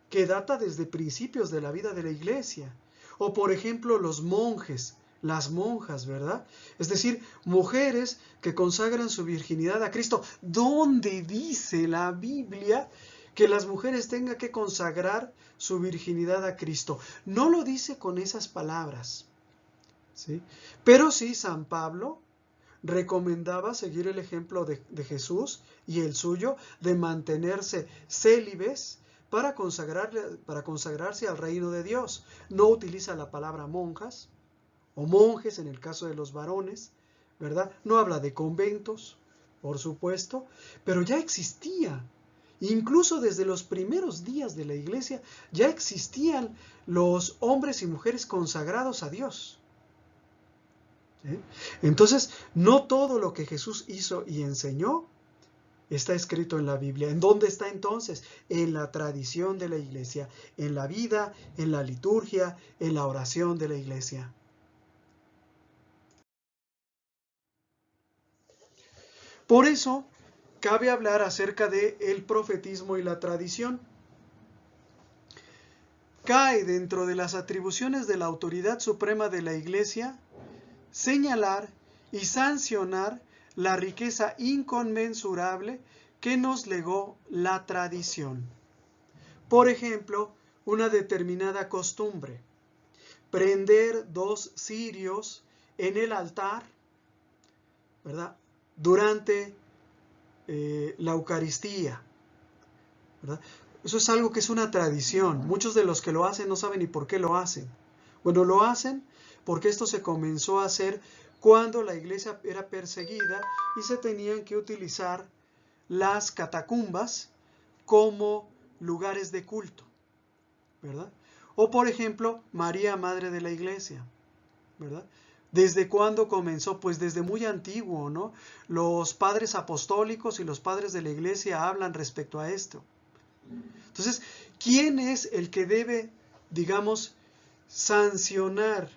que data desde principios de la vida de la iglesia. O, por ejemplo, los monjes, las monjas, ¿verdad? Es decir, mujeres que consagran su virginidad a Cristo. ¿Dónde dice la Biblia que las mujeres tengan que consagrar su virginidad a Cristo? No lo dice con esas palabras, ¿sí? Pero sí, San Pablo recomendaba seguir el ejemplo de Jesús y el suyo de mantenerse célibes para consagrarse al reino de Dios. No utiliza la palabra monjas o monjes en el caso de los varones, ¿verdad? No habla de conventos, por supuesto, pero ya existía. Incluso desde los primeros días de la iglesia ya existían los hombres y mujeres consagrados a Dios. ¿Sí? Entonces, no todo lo que Jesús hizo y enseñó está escrito en la Biblia. ¿En dónde está entonces? En la tradición de la iglesia, en la vida, en la liturgia, en la oración de la iglesia. Por eso, cabe hablar acerca del profetismo y la tradición. Cae dentro de las atribuciones de la autoridad suprema de la iglesia señalar y sancionar la riqueza inconmensurable que nos legó la tradición. Por ejemplo, una determinada costumbre, prender 2 cirios en el altar, ¿verdad? Durante la Eucaristía, ¿verdad? Eso es algo que es una tradición. Muchos de los que lo hacen no saben ni por qué lo hacen. Bueno, lo hacen porque esto se comenzó a hacer cuando la iglesia era perseguida y se tenían que utilizar las catacumbas como lugares de culto, ¿verdad? O por ejemplo, María, Madre de la Iglesia, ¿verdad? ¿Desde cuándo comenzó? Pues desde muy antiguo, ¿no? Los padres apostólicos y los padres de la iglesia hablan respecto a esto. Entonces, ¿quién es el que debe, digamos, sancionar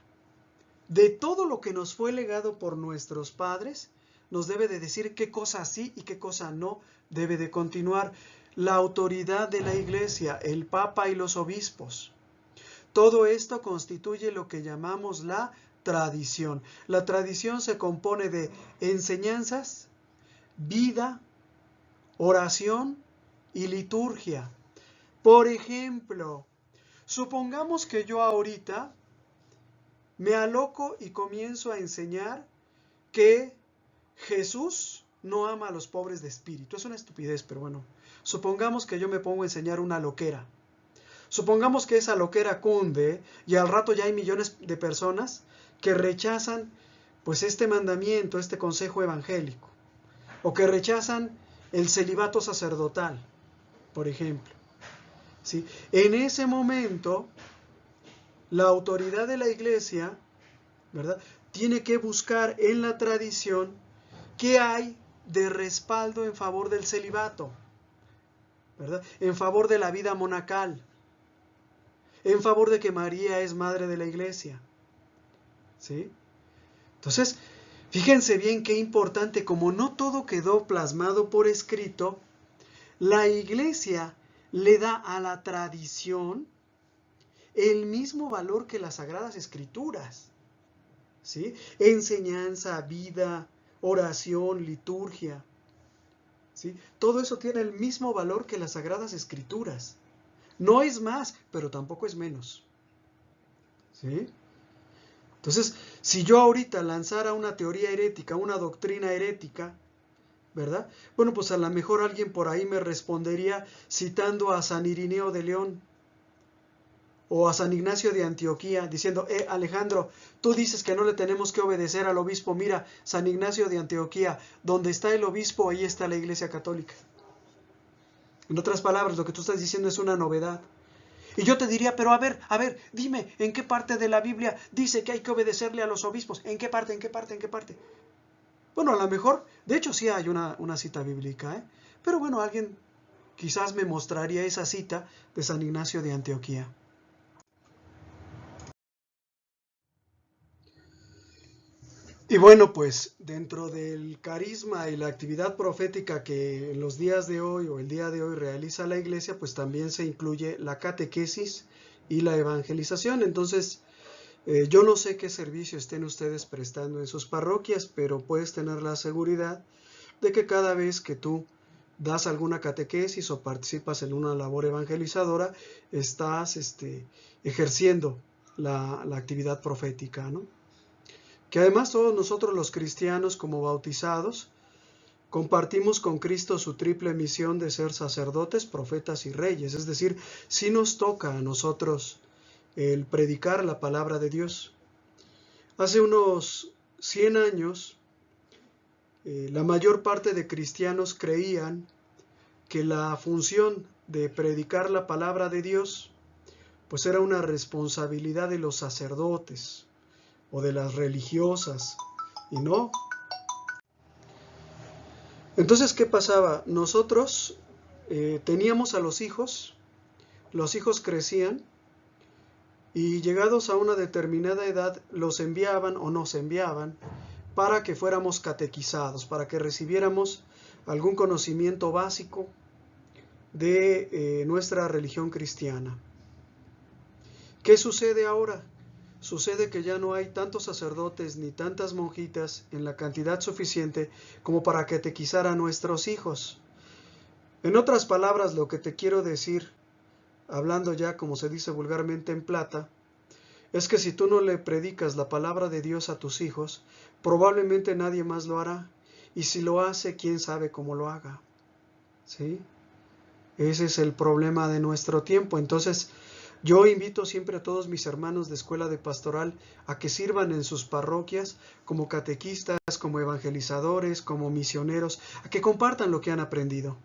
de todo lo que nos fue legado por nuestros padres? Nos debe de decir qué cosa sí y qué cosa no debe de continuar. La autoridad de la iglesia, el papa y los obispos. Todo esto constituye lo que llamamos la tradición. La tradición se compone de enseñanzas, vida, oración y liturgia. Por ejemplo, supongamos que yo ahorita me aloco y comienzo a enseñar que Jesús no ama a los pobres de espíritu. Es una estupidez, pero bueno. Supongamos que yo me pongo a enseñar una loquera. Supongamos que esa loquera cunde y al rato ya hay millones de personas que rechazan pues este mandamiento, este consejo evangélico, o que rechazan el celibato sacerdotal, por ejemplo. ¿Sí? En ese momento, la autoridad de la iglesia, ¿verdad?, tiene que buscar en la tradición qué hay de respaldo en favor del celibato, ¿verdad?, en favor de la vida monacal, en favor de que María es madre de la iglesia. ¿Sí? Entonces, fíjense bien qué importante, como no todo quedó plasmado por escrito, la iglesia le da a la tradición el mismo valor que las Sagradas Escrituras. ¿Sí? Enseñanza, vida, oración, liturgia. ¿sí? Todo eso tiene el mismo valor que las Sagradas Escrituras. No es más, pero tampoco es menos. ¿Sí? Entonces, si yo ahorita lanzara una teoría herética, una doctrina herética, ¿verdad? Bueno, pues a lo mejor alguien por ahí me respondería citando a San Irineo de León o a San Ignacio de Antioquía, diciendo, Alejandro, tú dices que no le tenemos que obedecer al obispo. Mira, San Ignacio de Antioquía, donde está el obispo, ahí está la Iglesia Católica. En otras palabras, lo que tú estás diciendo es una novedad. Y yo te diría, pero a ver, dime, ¿en qué parte de la Biblia dice que hay que obedecerle a los obispos? ¿En qué parte? Bueno, a lo mejor, de hecho sí hay una cita bíblica, ¿eh? Pero bueno, alguien quizás me mostraría esa cita de San Ignacio de Antioquía. Y bueno, pues dentro del carisma y la actividad profética que en los días de hoy o el día de hoy realiza la Iglesia, pues también se incluye la catequesis y la evangelización. Entonces, yo no sé qué servicio estén ustedes prestando en sus parroquias, pero puedes tener la seguridad de que cada vez que tú das alguna catequesis o participas en una labor evangelizadora, estás ejerciendo la actividad profética, ¿no? Que además todos nosotros los cristianos como bautizados compartimos con Cristo su triple misión de ser sacerdotes, profetas y reyes. Es decir, sí nos toca a nosotros el predicar la palabra de Dios. Hace unos 100 años, la mayor parte de cristianos creían que la función de predicar la palabra de Dios pues era una responsabilidad de los sacerdotes o de las religiosas, y no. Entonces, ¿qué pasaba? Nosotros teníamos a los hijos crecían y llegados a una determinada edad los enviaban o nos enviaban para que fuéramos catequizados, para que recibiéramos algún conocimiento básico de nuestra religión cristiana. ¿Qué sucede ahora? Sucede que ya no hay tantos sacerdotes ni tantas monjitas en la cantidad suficiente como para catequizar a nuestros hijos. En otras palabras, lo que te quiero decir, hablando ya como se dice vulgarmente en plata, es que si tú no le predicas la palabra de Dios a tus hijos, probablemente nadie más lo hará. Y si lo hace, quién sabe cómo lo haga. ¿Sí? Ese es el problema de nuestro tiempo. Entonces, yo invito siempre a todos mis hermanos de escuela de pastoral a que sirvan en sus parroquias como catequistas, como evangelizadores, como misioneros, a que compartan lo que han aprendido.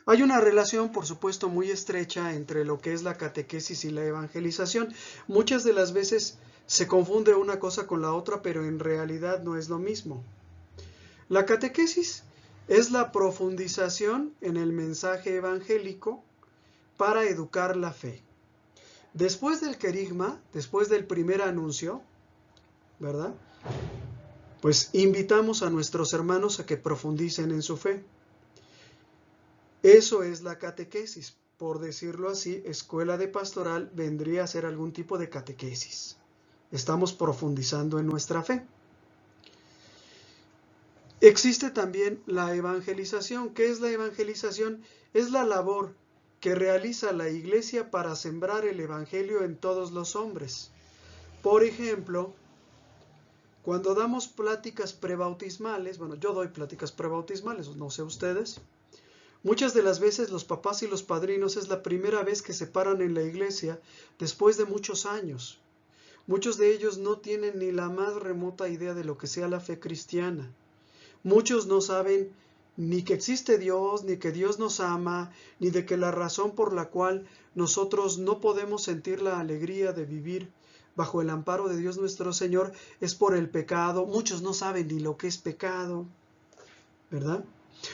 Hay una relación, por supuesto, muy estrecha entre lo que es la catequesis y la evangelización. Muchas de las veces se confunde una cosa con la otra, pero en realidad no es lo mismo. La catequesis es la profundización en el mensaje evangélico para educar la fe. Después del querigma, después del primer anuncio, ¿verdad? Pues invitamos a nuestros hermanos a que profundicen en su fe. Eso es la catequesis. Por decirlo así, escuela de pastoral vendría a ser algún tipo de catequesis. Estamos profundizando en nuestra fe. Existe también la evangelización. ¿Qué es la evangelización? Es la labor que realiza la Iglesia para sembrar el Evangelio en todos los hombres. Por ejemplo, cuando damos pláticas prebautismales, bueno, yo doy pláticas prebautismales, no sé ustedes, muchas de las veces los papás y los padrinos es la primera vez que se paran en la iglesia después de muchos años. Muchos de ellos no tienen ni la más remota idea de lo que sea la fe cristiana. Muchos no saben ni que existe Dios, ni que Dios nos ama, ni de que la razón por la cual nosotros no podemos sentir la alegría de vivir bajo el amparo de Dios nuestro Señor es por el pecado. Muchos no saben ni lo que es pecado, ¿verdad?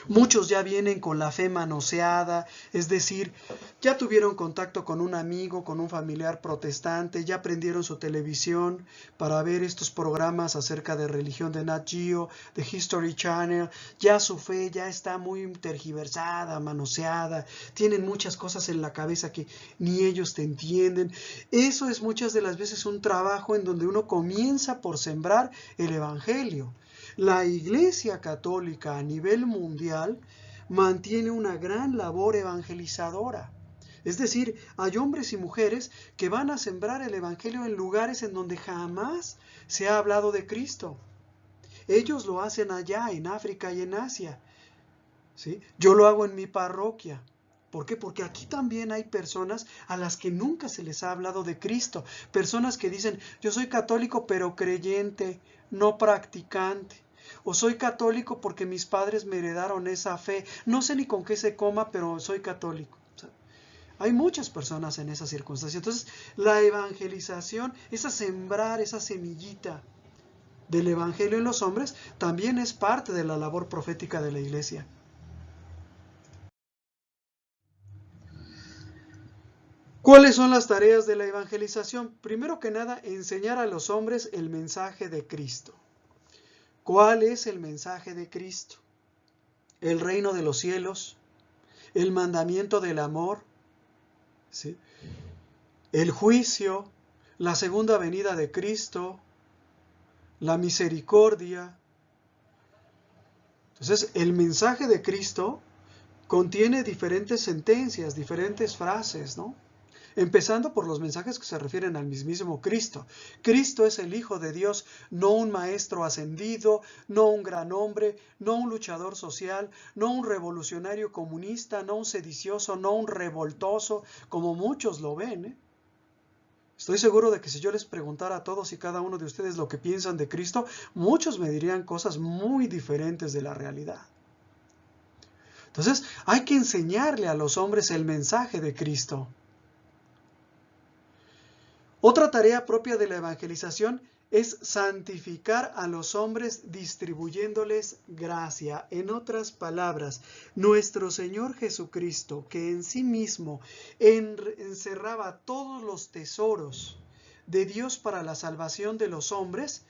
Muchos ya vienen con la fe manoseada, es decir, ya tuvieron contacto con un amigo, con un familiar protestante, ya prendieron su televisión para ver estos programas acerca de religión de Nat Geo, de History Channel, ya su fe ya está muy tergiversada, manoseada, tienen muchas cosas en la cabeza que ni ellos te entienden. Eso es muchas de las veces un trabajo en donde uno comienza por sembrar el Evangelio. La Iglesia Católica a nivel mundial mantiene una gran labor evangelizadora. Es decir, hay hombres y mujeres que van a sembrar el Evangelio en lugares en donde jamás se ha hablado de Cristo. Ellos lo hacen allá, en África y en Asia. ¿Sí? Yo lo hago en mi parroquia. ¿Por qué? Porque aquí también hay personas a las que nunca se les ha hablado de Cristo. Personas que dicen, yo soy católico pero creyente, no practicante. O soy católico porque mis padres me heredaron esa fe. No sé ni con qué se coma, pero soy católico. O sea, hay muchas personas en esa circunstancia. Entonces, la evangelización es a sembrar esa semillita del Evangelio en los hombres, también es parte de la labor profética de la Iglesia. ¿Cuáles son las tareas de la evangelización? Primero que nada, enseñar a los hombres el mensaje de Cristo. ¿Cuál es el mensaje de Cristo? El reino de los cielos, el mandamiento del amor, ¿sí? El juicio, la segunda venida de Cristo, la misericordia. Entonces, el mensaje de Cristo contiene diferentes sentencias, diferentes frases, ¿no? Empezando por los mensajes que se refieren al mismísimo Cristo. Cristo es el Hijo de Dios, no un maestro ascendido, no un gran hombre, no un luchador social, no un revolucionario comunista, no un sedicioso, no un revoltoso, como muchos lo ven, ¿eh? Estoy seguro de que si yo les preguntara a todos y cada uno de ustedes lo que piensan de Cristo, muchos me dirían cosas muy diferentes de la realidad. Entonces, hay que enseñarle a los hombres el mensaje de Cristo. Otra tarea propia de la evangelización es santificar a los hombres distribuyéndoles gracia. En otras palabras, nuestro Señor Jesucristo, que en sí mismo encerraba todos los tesoros de Dios para la salvación de los hombres,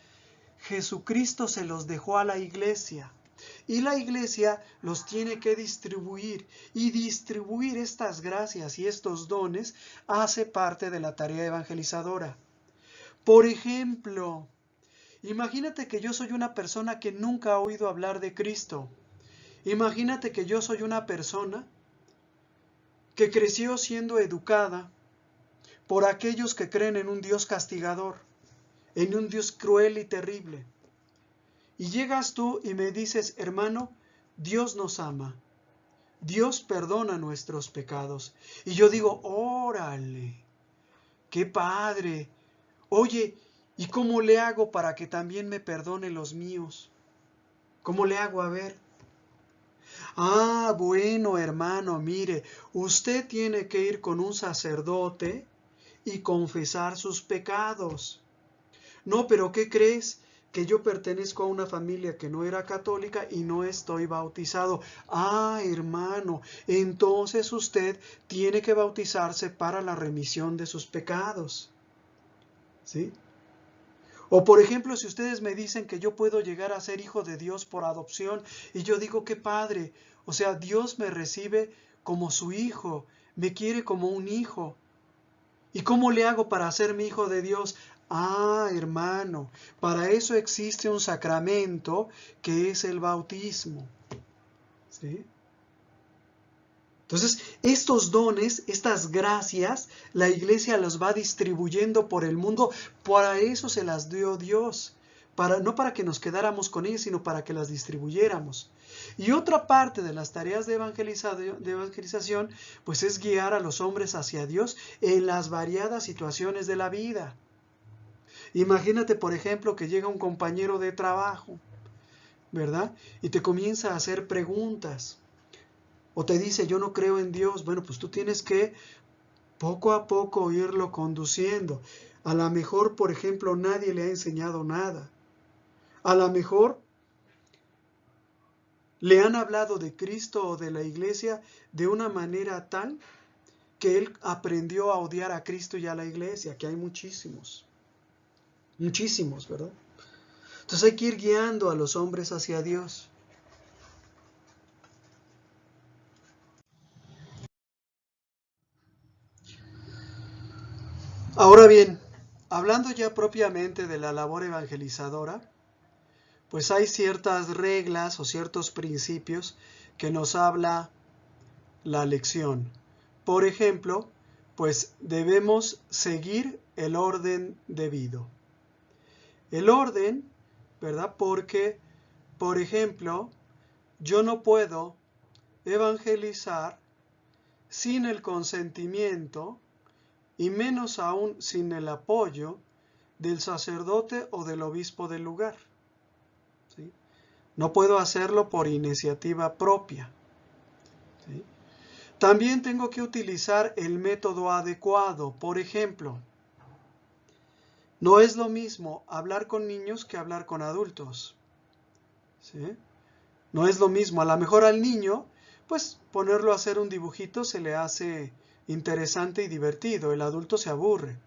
Jesucristo se los dejó a la iglesia. Y la iglesia los tiene que distribuir. Y distribuir estas gracias y estos dones hace parte de la tarea evangelizadora. Por ejemplo, imagínate que yo soy una persona que nunca ha oído hablar de Cristo. Imagínate que yo soy una persona que creció siendo educada por aquellos que creen en un Dios castigador, en un Dios cruel y terrible. Y llegas tú y me dices, hermano, Dios nos ama. Dios perdona nuestros pecados. Y yo digo, órale, qué padre. Oye, ¿y cómo le hago para que también me perdone los míos? ¿Cómo le hago? A ver. Ah, bueno, hermano, mire, usted tiene que ir con un sacerdote y confesar sus pecados. No, pero ¿qué crees? Que yo pertenezco a una familia que no era católica y no estoy bautizado. Ah, hermano, entonces usted tiene que bautizarse para la remisión de sus pecados. ¿Sí? O por ejemplo, si ustedes me dicen que yo puedo llegar a ser hijo de Dios por adopción y yo digo, qué padre, o sea, Dios me recibe como su hijo, me quiere como un hijo. ¿Y cómo le hago para ser mi hijo de Dios? Ah, hermano, para eso existe un sacramento que es el bautismo. ¿Sí? Entonces, estos dones, estas gracias, la iglesia los va distribuyendo por el mundo. Para eso se las dio Dios. No para que nos quedáramos con ellas, sino para que las distribuyéramos. Y otra parte de las tareas de evangelización, pues es guiar a los hombres hacia Dios en las variadas situaciones de la vida. Imagínate, por ejemplo, que llega un compañero de trabajo, ¿verdad? Y te comienza a hacer preguntas. O te dice, yo no creo en Dios. Bueno, pues tú tienes que poco a poco irlo conduciendo. A lo mejor, por ejemplo, nadie le ha enseñado nada. A lo mejor le han hablado de Cristo o de la iglesia de una manera tal que él aprendió a odiar a Cristo y a la iglesia, que hay muchísimos. Muchísimos, ¿verdad? Entonces hay que ir guiando a los hombres hacia Dios. Ahora bien, hablando ya propiamente de la labor evangelizadora, pues hay ciertas reglas o ciertos principios que nos habla la lección. Por ejemplo, pues debemos seguir el orden debido. El orden, ¿verdad? Porque, por ejemplo, yo no puedo evangelizar sin el consentimiento y menos aún sin el apoyo del sacerdote o del obispo del lugar. ¿Sí? No puedo hacerlo por iniciativa propia. ¿Sí? También tengo que utilizar el método adecuado. Por ejemplo, no es lo mismo hablar con niños que hablar con adultos. ¿Sí? No es lo mismo. A lo mejor al niño, pues ponerlo a hacer un dibujito se le hace interesante y divertido. El adulto se aburre.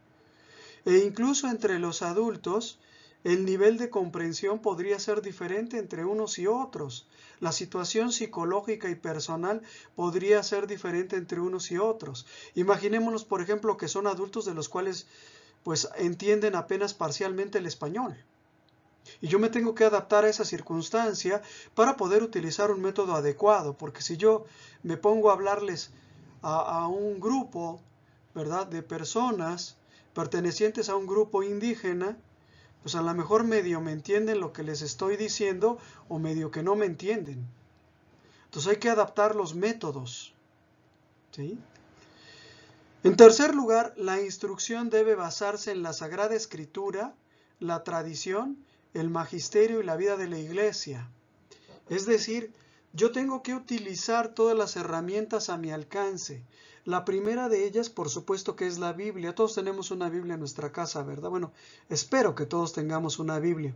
E incluso entre los adultos, el nivel de comprensión podría ser diferente entre unos y otros. La situación psicológica y personal podría ser diferente entre unos y otros. Imaginémonos, por ejemplo, que son adultos de los cuales pues entienden apenas parcialmente el español. Y yo me tengo que adaptar a esa circunstancia para poder utilizar un método adecuado, porque si yo me pongo a hablarles a un grupo, ¿verdad?, de personas pertenecientes a un grupo indígena, pues a lo mejor medio me entienden lo que les estoy diciendo o medio que no me entienden. Entonces hay que adaptar los métodos. ¿Sí? En tercer lugar, la instrucción debe basarse en la Sagrada Escritura, la tradición, el magisterio y la vida de la Iglesia. Es decir, yo tengo que utilizar todas las herramientas a mi alcance. La primera de ellas, por supuesto, que es la Biblia. Todos tenemos una Biblia en nuestra casa, ¿verdad? Bueno, espero que todos tengamos una Biblia.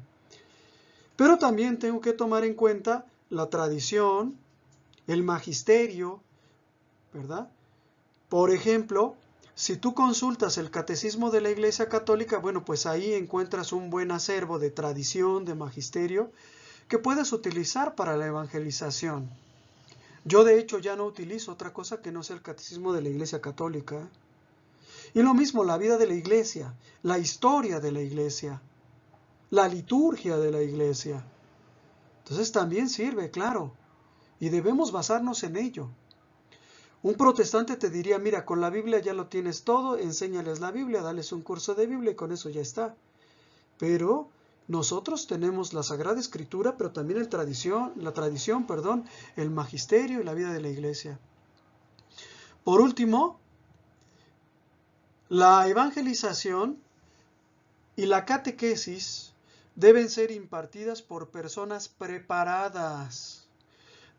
Pero también tengo que tomar en cuenta la tradición, el magisterio, ¿verdad? Por ejemplo, si tú consultas el Catecismo de la Iglesia Católica, bueno, pues ahí encuentras un buen acervo de tradición, de magisterio, que puedes utilizar para la evangelización. Yo de hecho ya no utilizo otra cosa que no sea el Catecismo de la Iglesia Católica. Y lo mismo la vida de la Iglesia, la historia de la Iglesia, la liturgia de la Iglesia. Entonces también sirve, claro, y debemos basarnos en ello. Un protestante te diría, mira, con la Biblia ya lo tienes todo, enséñales la Biblia, dales un curso de Biblia y con eso ya está. Pero nosotros tenemos la Sagrada Escritura, pero también la tradición, el magisterio y la vida de la Iglesia. Por último, la evangelización y la catequesis deben ser impartidas por personas preparadas.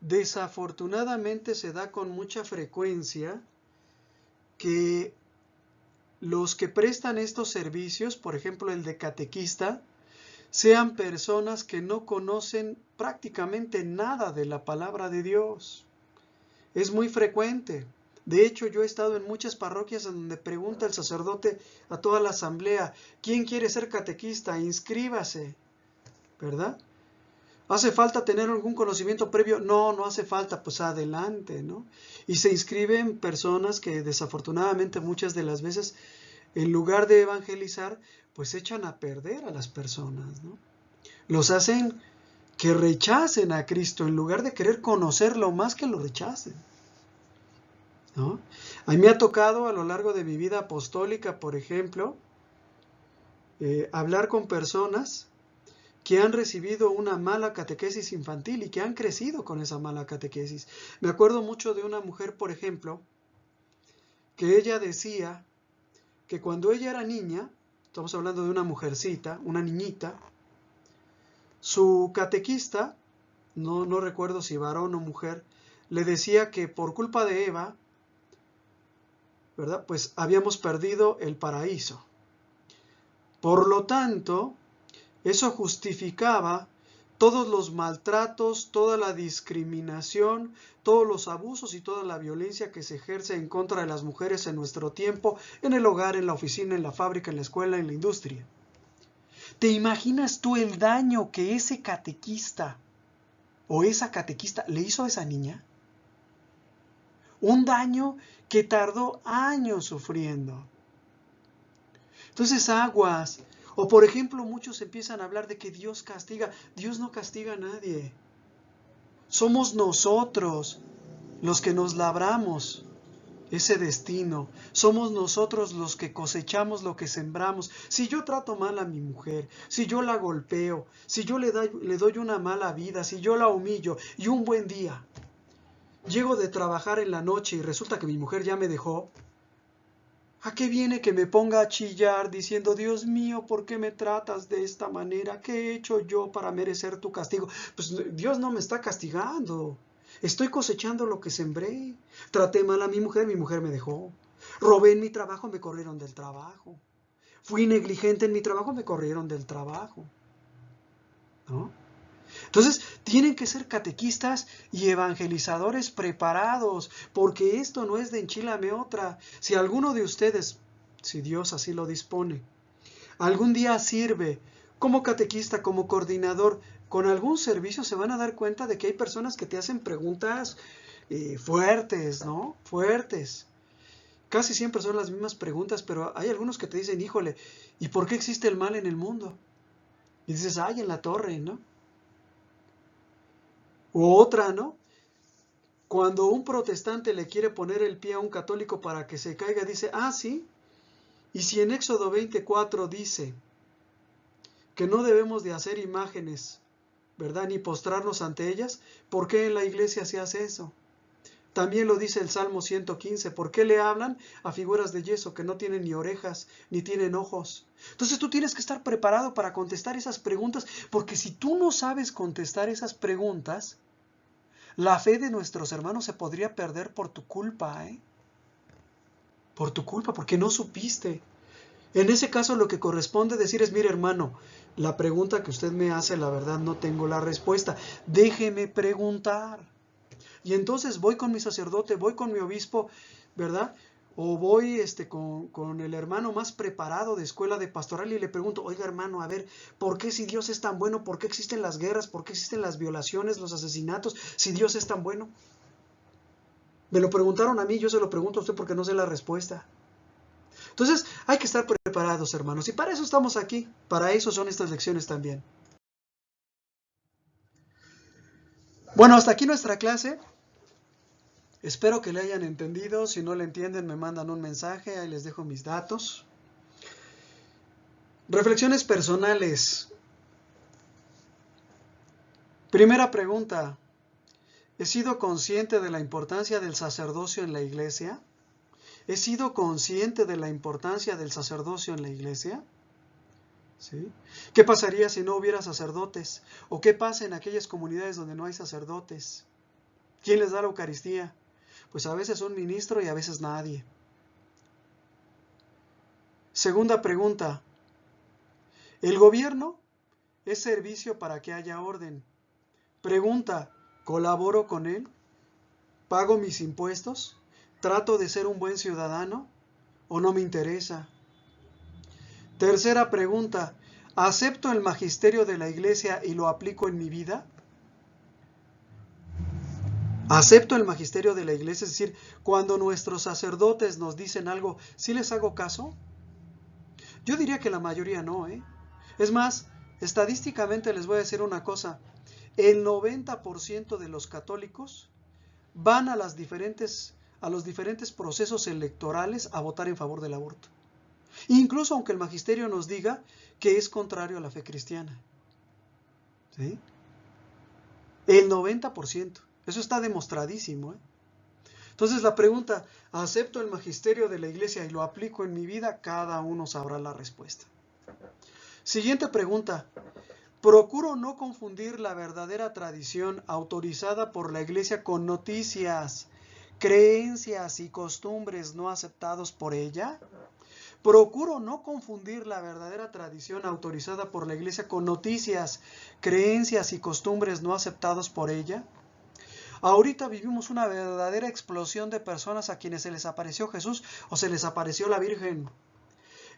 Desafortunadamente se da con mucha frecuencia que los que prestan estos servicios, por ejemplo el de catequista, sean personas que no conocen prácticamente nada de la palabra de Dios. Es muy frecuente. De hecho, yo he estado en muchas parroquias en donde pregunta el sacerdote a toda la asamblea, ¿quién quiere ser catequista? Inscríbase, ¿verdad? ¿Hace falta tener algún conocimiento previo? No, no hace falta, pues adelante, ¿no? Y se inscriben personas que desafortunadamente muchas de las veces, en lugar de evangelizar, pues echan a perder a las personas, ¿no? Los hacen que rechacen a Cristo en lugar de querer conocerlo más que lo rechacen, ¿no? A mí me ha tocado a lo largo de mi vida apostólica, por ejemplo, hablar con personas que han recibido una mala catequesis infantil y que han crecido con esa mala catequesis. Me acuerdo mucho de una mujer, por ejemplo, que ella decía que cuando ella era niña, estamos hablando de una mujercita, una niñita, su catequista, no recuerdo si varón o mujer, le decía que por culpa de Eva, ¿verdad?, pues habíamos perdido el paraíso. Por lo tanto, eso justificaba todos los maltratos, toda la discriminación, todos los abusos y toda la violencia que se ejerce en contra de las mujeres en nuestro tiempo, en el hogar, en la oficina, en la fábrica, en la escuela, en la industria. ¿Te imaginas tú el daño que ese catequista o esa catequista le hizo a esa niña? Un daño que tardó años sufriendo. Entonces, aguas. O por ejemplo, muchos empiezan a hablar de que Dios castiga. Dios no castiga a nadie. Somos nosotros los que nos labramos ese destino. Somos nosotros los que cosechamos lo que sembramos. Si yo trato mal a mi mujer, si yo la golpeo, si yo le doy una mala vida, si yo la humillo y un buen día llego de trabajar en la noche y resulta que mi mujer ya me dejó, ¿a qué viene que me ponga a chillar diciendo, Dios mío, ¿por qué me tratas de esta manera? ¿Qué he hecho yo para merecer tu castigo? Pues Dios no me está castigando. Estoy cosechando lo que sembré. Traté mal a mi mujer me dejó. Robé en mi trabajo, me corrieron del trabajo. Fui negligente en mi trabajo, me corrieron del trabajo. ¿No? Entonces, tienen que ser catequistas y evangelizadores preparados, porque esto no es de enchilame otra. Si alguno de ustedes, si Dios así lo dispone, algún día sirve como catequista, como coordinador, con algún servicio, se van a dar cuenta de que hay personas que te hacen preguntas fuertes, ¿no? Fuertes. Casi siempre son las mismas preguntas, pero hay algunos que te dicen, híjole, ¿y por qué existe el mal en el mundo? Y dices, ay, en la torre, ¿no? U otra, ¿no? Cuando un protestante le quiere poner el pie a un católico para que se caiga, dice, ah, sí. Y si en Éxodo 24 dice que no debemos de hacer imágenes, ¿verdad? Ni postrarnos ante ellas, ¿por qué en la iglesia se hace eso? También lo dice el Salmo 115, ¿por qué le hablan a figuras de yeso que no tienen ni orejas, ni tienen ojos? Entonces tú tienes que estar preparado para contestar esas preguntas, porque si tú no sabes contestar esas preguntas, la fe de nuestros hermanos se podría perder por tu culpa, ¿eh? Por tu culpa, porque no supiste. En ese caso lo que corresponde decir es, mire hermano, la pregunta que usted me hace, la verdad no tengo la respuesta. Déjeme preguntar. Y entonces voy con mi sacerdote, voy con mi obispo, ¿verdad? O voy con el hermano más preparado de escuela de pastoral y le pregunto, oiga hermano, a ver, ¿por qué si Dios es tan bueno? ¿Por qué existen las guerras? ¿Por qué existen las violaciones, los asesinatos? Si Dios es tan bueno. Me lo preguntaron a mí, yo se lo pregunto a usted porque no sé la respuesta. Entonces hay que estar preparados, hermanos, y para eso estamos aquí, para eso son estas lecciones también. Bueno, hasta aquí nuestra clase. Espero que le hayan entendido. Si no le entienden, me mandan un mensaje. Ahí les dejo mis datos. Reflexiones personales. Primera pregunta. ¿He sido consciente de la importancia del sacerdocio en la iglesia? ¿He sido consciente de la importancia del sacerdocio en la iglesia? ¿Sí? ¿Qué pasaría si no hubiera sacerdotes? ¿O qué pasa en aquellas comunidades donde no hay sacerdotes? ¿Quién les da la Eucaristía? Pues a veces un ministro y a veces nadie. Segunda pregunta. ¿El gobierno es servicio para que haya orden? Pregunta, ¿colaboro con él? ¿Pago mis impuestos? ¿Trato de ser un buen ciudadano? ¿O no me interesa? Tercera pregunta, ¿acepto el magisterio de la iglesia y lo aplico en mi vida? ¿Acepto el magisterio de la iglesia? Es decir, cuando nuestros sacerdotes nos dicen algo, ¿sí les hago caso? Yo diría que la mayoría no, ¿eh? Es más, estadísticamente les voy a decir una cosa. El 90% de los católicos van a los diferentes procesos electorales a votar en favor del aborto. Incluso aunque el magisterio nos diga que es contrario a la fe cristiana. ¿Sí? El 90%. Eso está demostradísimo, ¿eh? Entonces la pregunta, ¿acepto el magisterio de la iglesia y lo aplico en mi vida? Cada uno sabrá la respuesta. Siguiente pregunta. Procuro no confundir la verdadera tradición autorizada por la iglesia con noticias, creencias y costumbres no aceptados por ella. Procuro no confundir la verdadera tradición autorizada por la iglesia con noticias, creencias y costumbres no aceptados por ella. Ahorita vivimos una verdadera explosión de personas a quienes se les apareció Jesús o se les apareció la Virgen.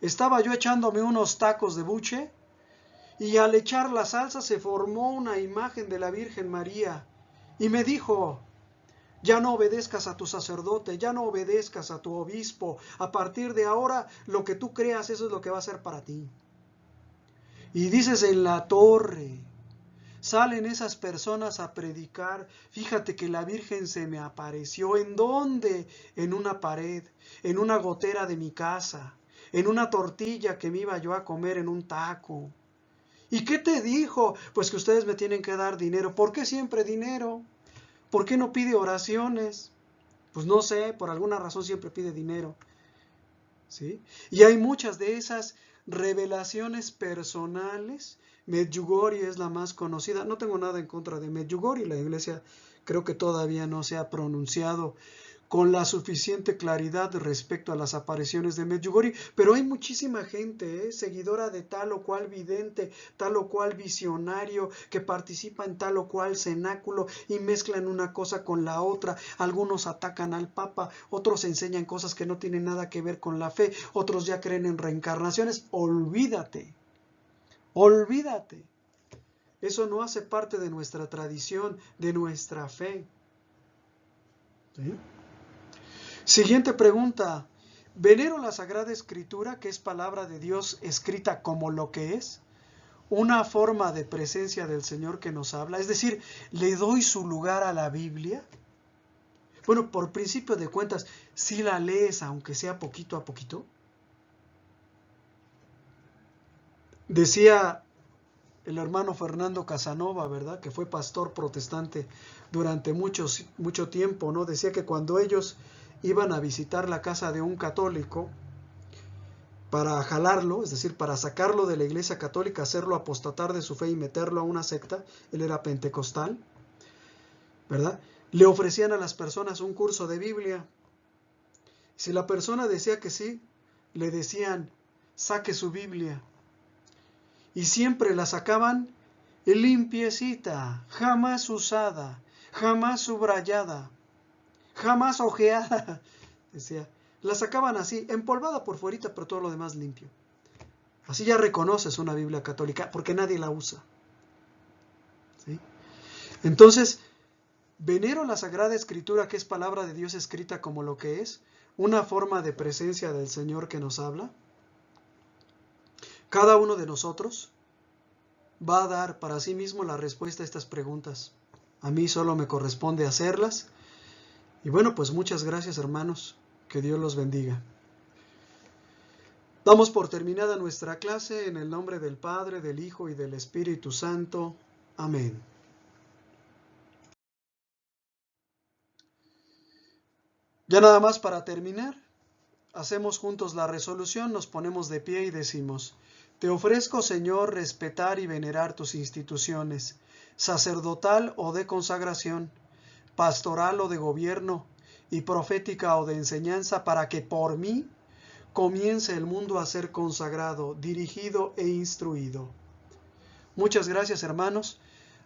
Estaba yo echándome unos tacos de buche y al echar la salsa se formó una imagen de la Virgen María y me dijo, ya no obedezcas a tu sacerdote, ya no obedezcas a tu obispo, a partir de ahora lo que tú creas eso es lo que va a ser para ti. Y dices en la torre, salen esas personas a predicar. Fíjate que la Virgen se me apareció. ¿En dónde? En una pared, en una gotera de mi casa, en una tortilla que me iba yo a comer en un taco. ¿Y qué te dijo? Pues que ustedes me tienen que dar dinero. ¿Por qué siempre dinero? ¿Por qué no pide oraciones? Pues no sé, por alguna razón siempre pide dinero. ¿Sí? Y hay muchas de esas revelaciones personales. Medjugorje es la más conocida. No tengo nada en contra de Medjugorje. La iglesia creo que todavía no se ha pronunciado con la suficiente claridad respecto a las apariciones de Medjugorje, pero hay muchísima gente, seguidora de tal o cual vidente, tal o cual visionario, que participa en tal o cual cenáculo y mezclan una cosa con la otra. Algunos atacan al Papa, otros enseñan cosas que no tienen nada que ver con la fe, otros ya creen en reencarnaciones. Olvídate, olvídate. Eso no hace parte de nuestra tradición, de nuestra fe. ¿Sí? Siguiente pregunta. ¿Venero la Sagrada Escritura, que es palabra de Dios escrita como lo que es? Una forma de presencia del Señor que nos habla. Es decir, ¿le doy su lugar a la Biblia? Bueno, por principio de cuentas, si la lees, aunque sea poquito a poquito. Decía el hermano Fernando Casanova, ¿verdad? Que fue pastor protestante durante mucho tiempo, ¿no? Decía que cuando ellos iban a visitar la casa de un católico, para jalarlo, es decir, para sacarlo de la iglesia católica, hacerlo apostatar de su fe y meterlo a una secta, él era pentecostal, ¿verdad? Le ofrecían a las personas un curso de Biblia. Si la persona decía que sí, le decían, saque su Biblia. Y siempre la sacaban limpiecita, jamás usada, jamás subrayada, jamás ojeada. Decía, la sacaban así, empolvada por fuerita, pero todo lo demás limpio. Así ya reconoces una Biblia católica, porque nadie la usa. ¿Sí? Entonces, venero la Sagrada Escritura, que es palabra de Dios escrita como lo que es, una forma de presencia del Señor que nos habla. Cada uno de nosotros va a dar para sí mismo la respuesta a estas preguntas. A mí solo me corresponde hacerlas. Y bueno, pues muchas gracias, hermanos. Que Dios los bendiga. Damos por terminada nuestra clase en el nombre del Padre, del Hijo y del Espíritu Santo. Amén. Ya nada más para terminar, hacemos juntos la resolución, nos ponemos de pie y decimos: Te ofrezco, Señor, respetar y venerar tus instituciones, sacerdotal o de consagración, pastoral o de gobierno, y profética o de enseñanza, para que por mí comience el mundo a ser consagrado, dirigido e instruido. Muchas gracias, hermanos.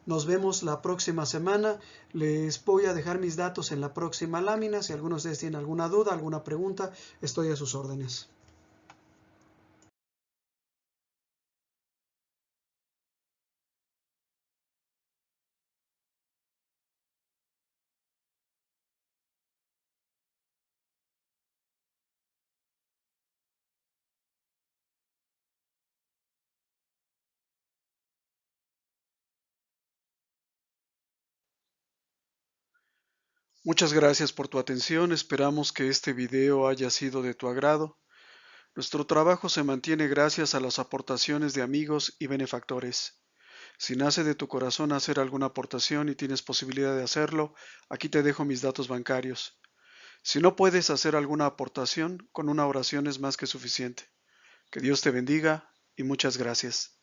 Nos vemos la próxima semana. Les voy a dejar mis datos en la próxima lámina. Si alguno de ustedes tiene alguna duda, alguna pregunta, estoy a sus órdenes. Muchas gracias por tu atención. Esperamos que este video haya sido de tu agrado. Nuestro trabajo se mantiene gracias a las aportaciones de amigos y benefactores. Si nace de tu corazón hacer alguna aportación y tienes posibilidad de hacerlo, aquí te dejo mis datos bancarios. Si no puedes hacer alguna aportación, con una oración es más que suficiente. Que Dios te bendiga y muchas gracias.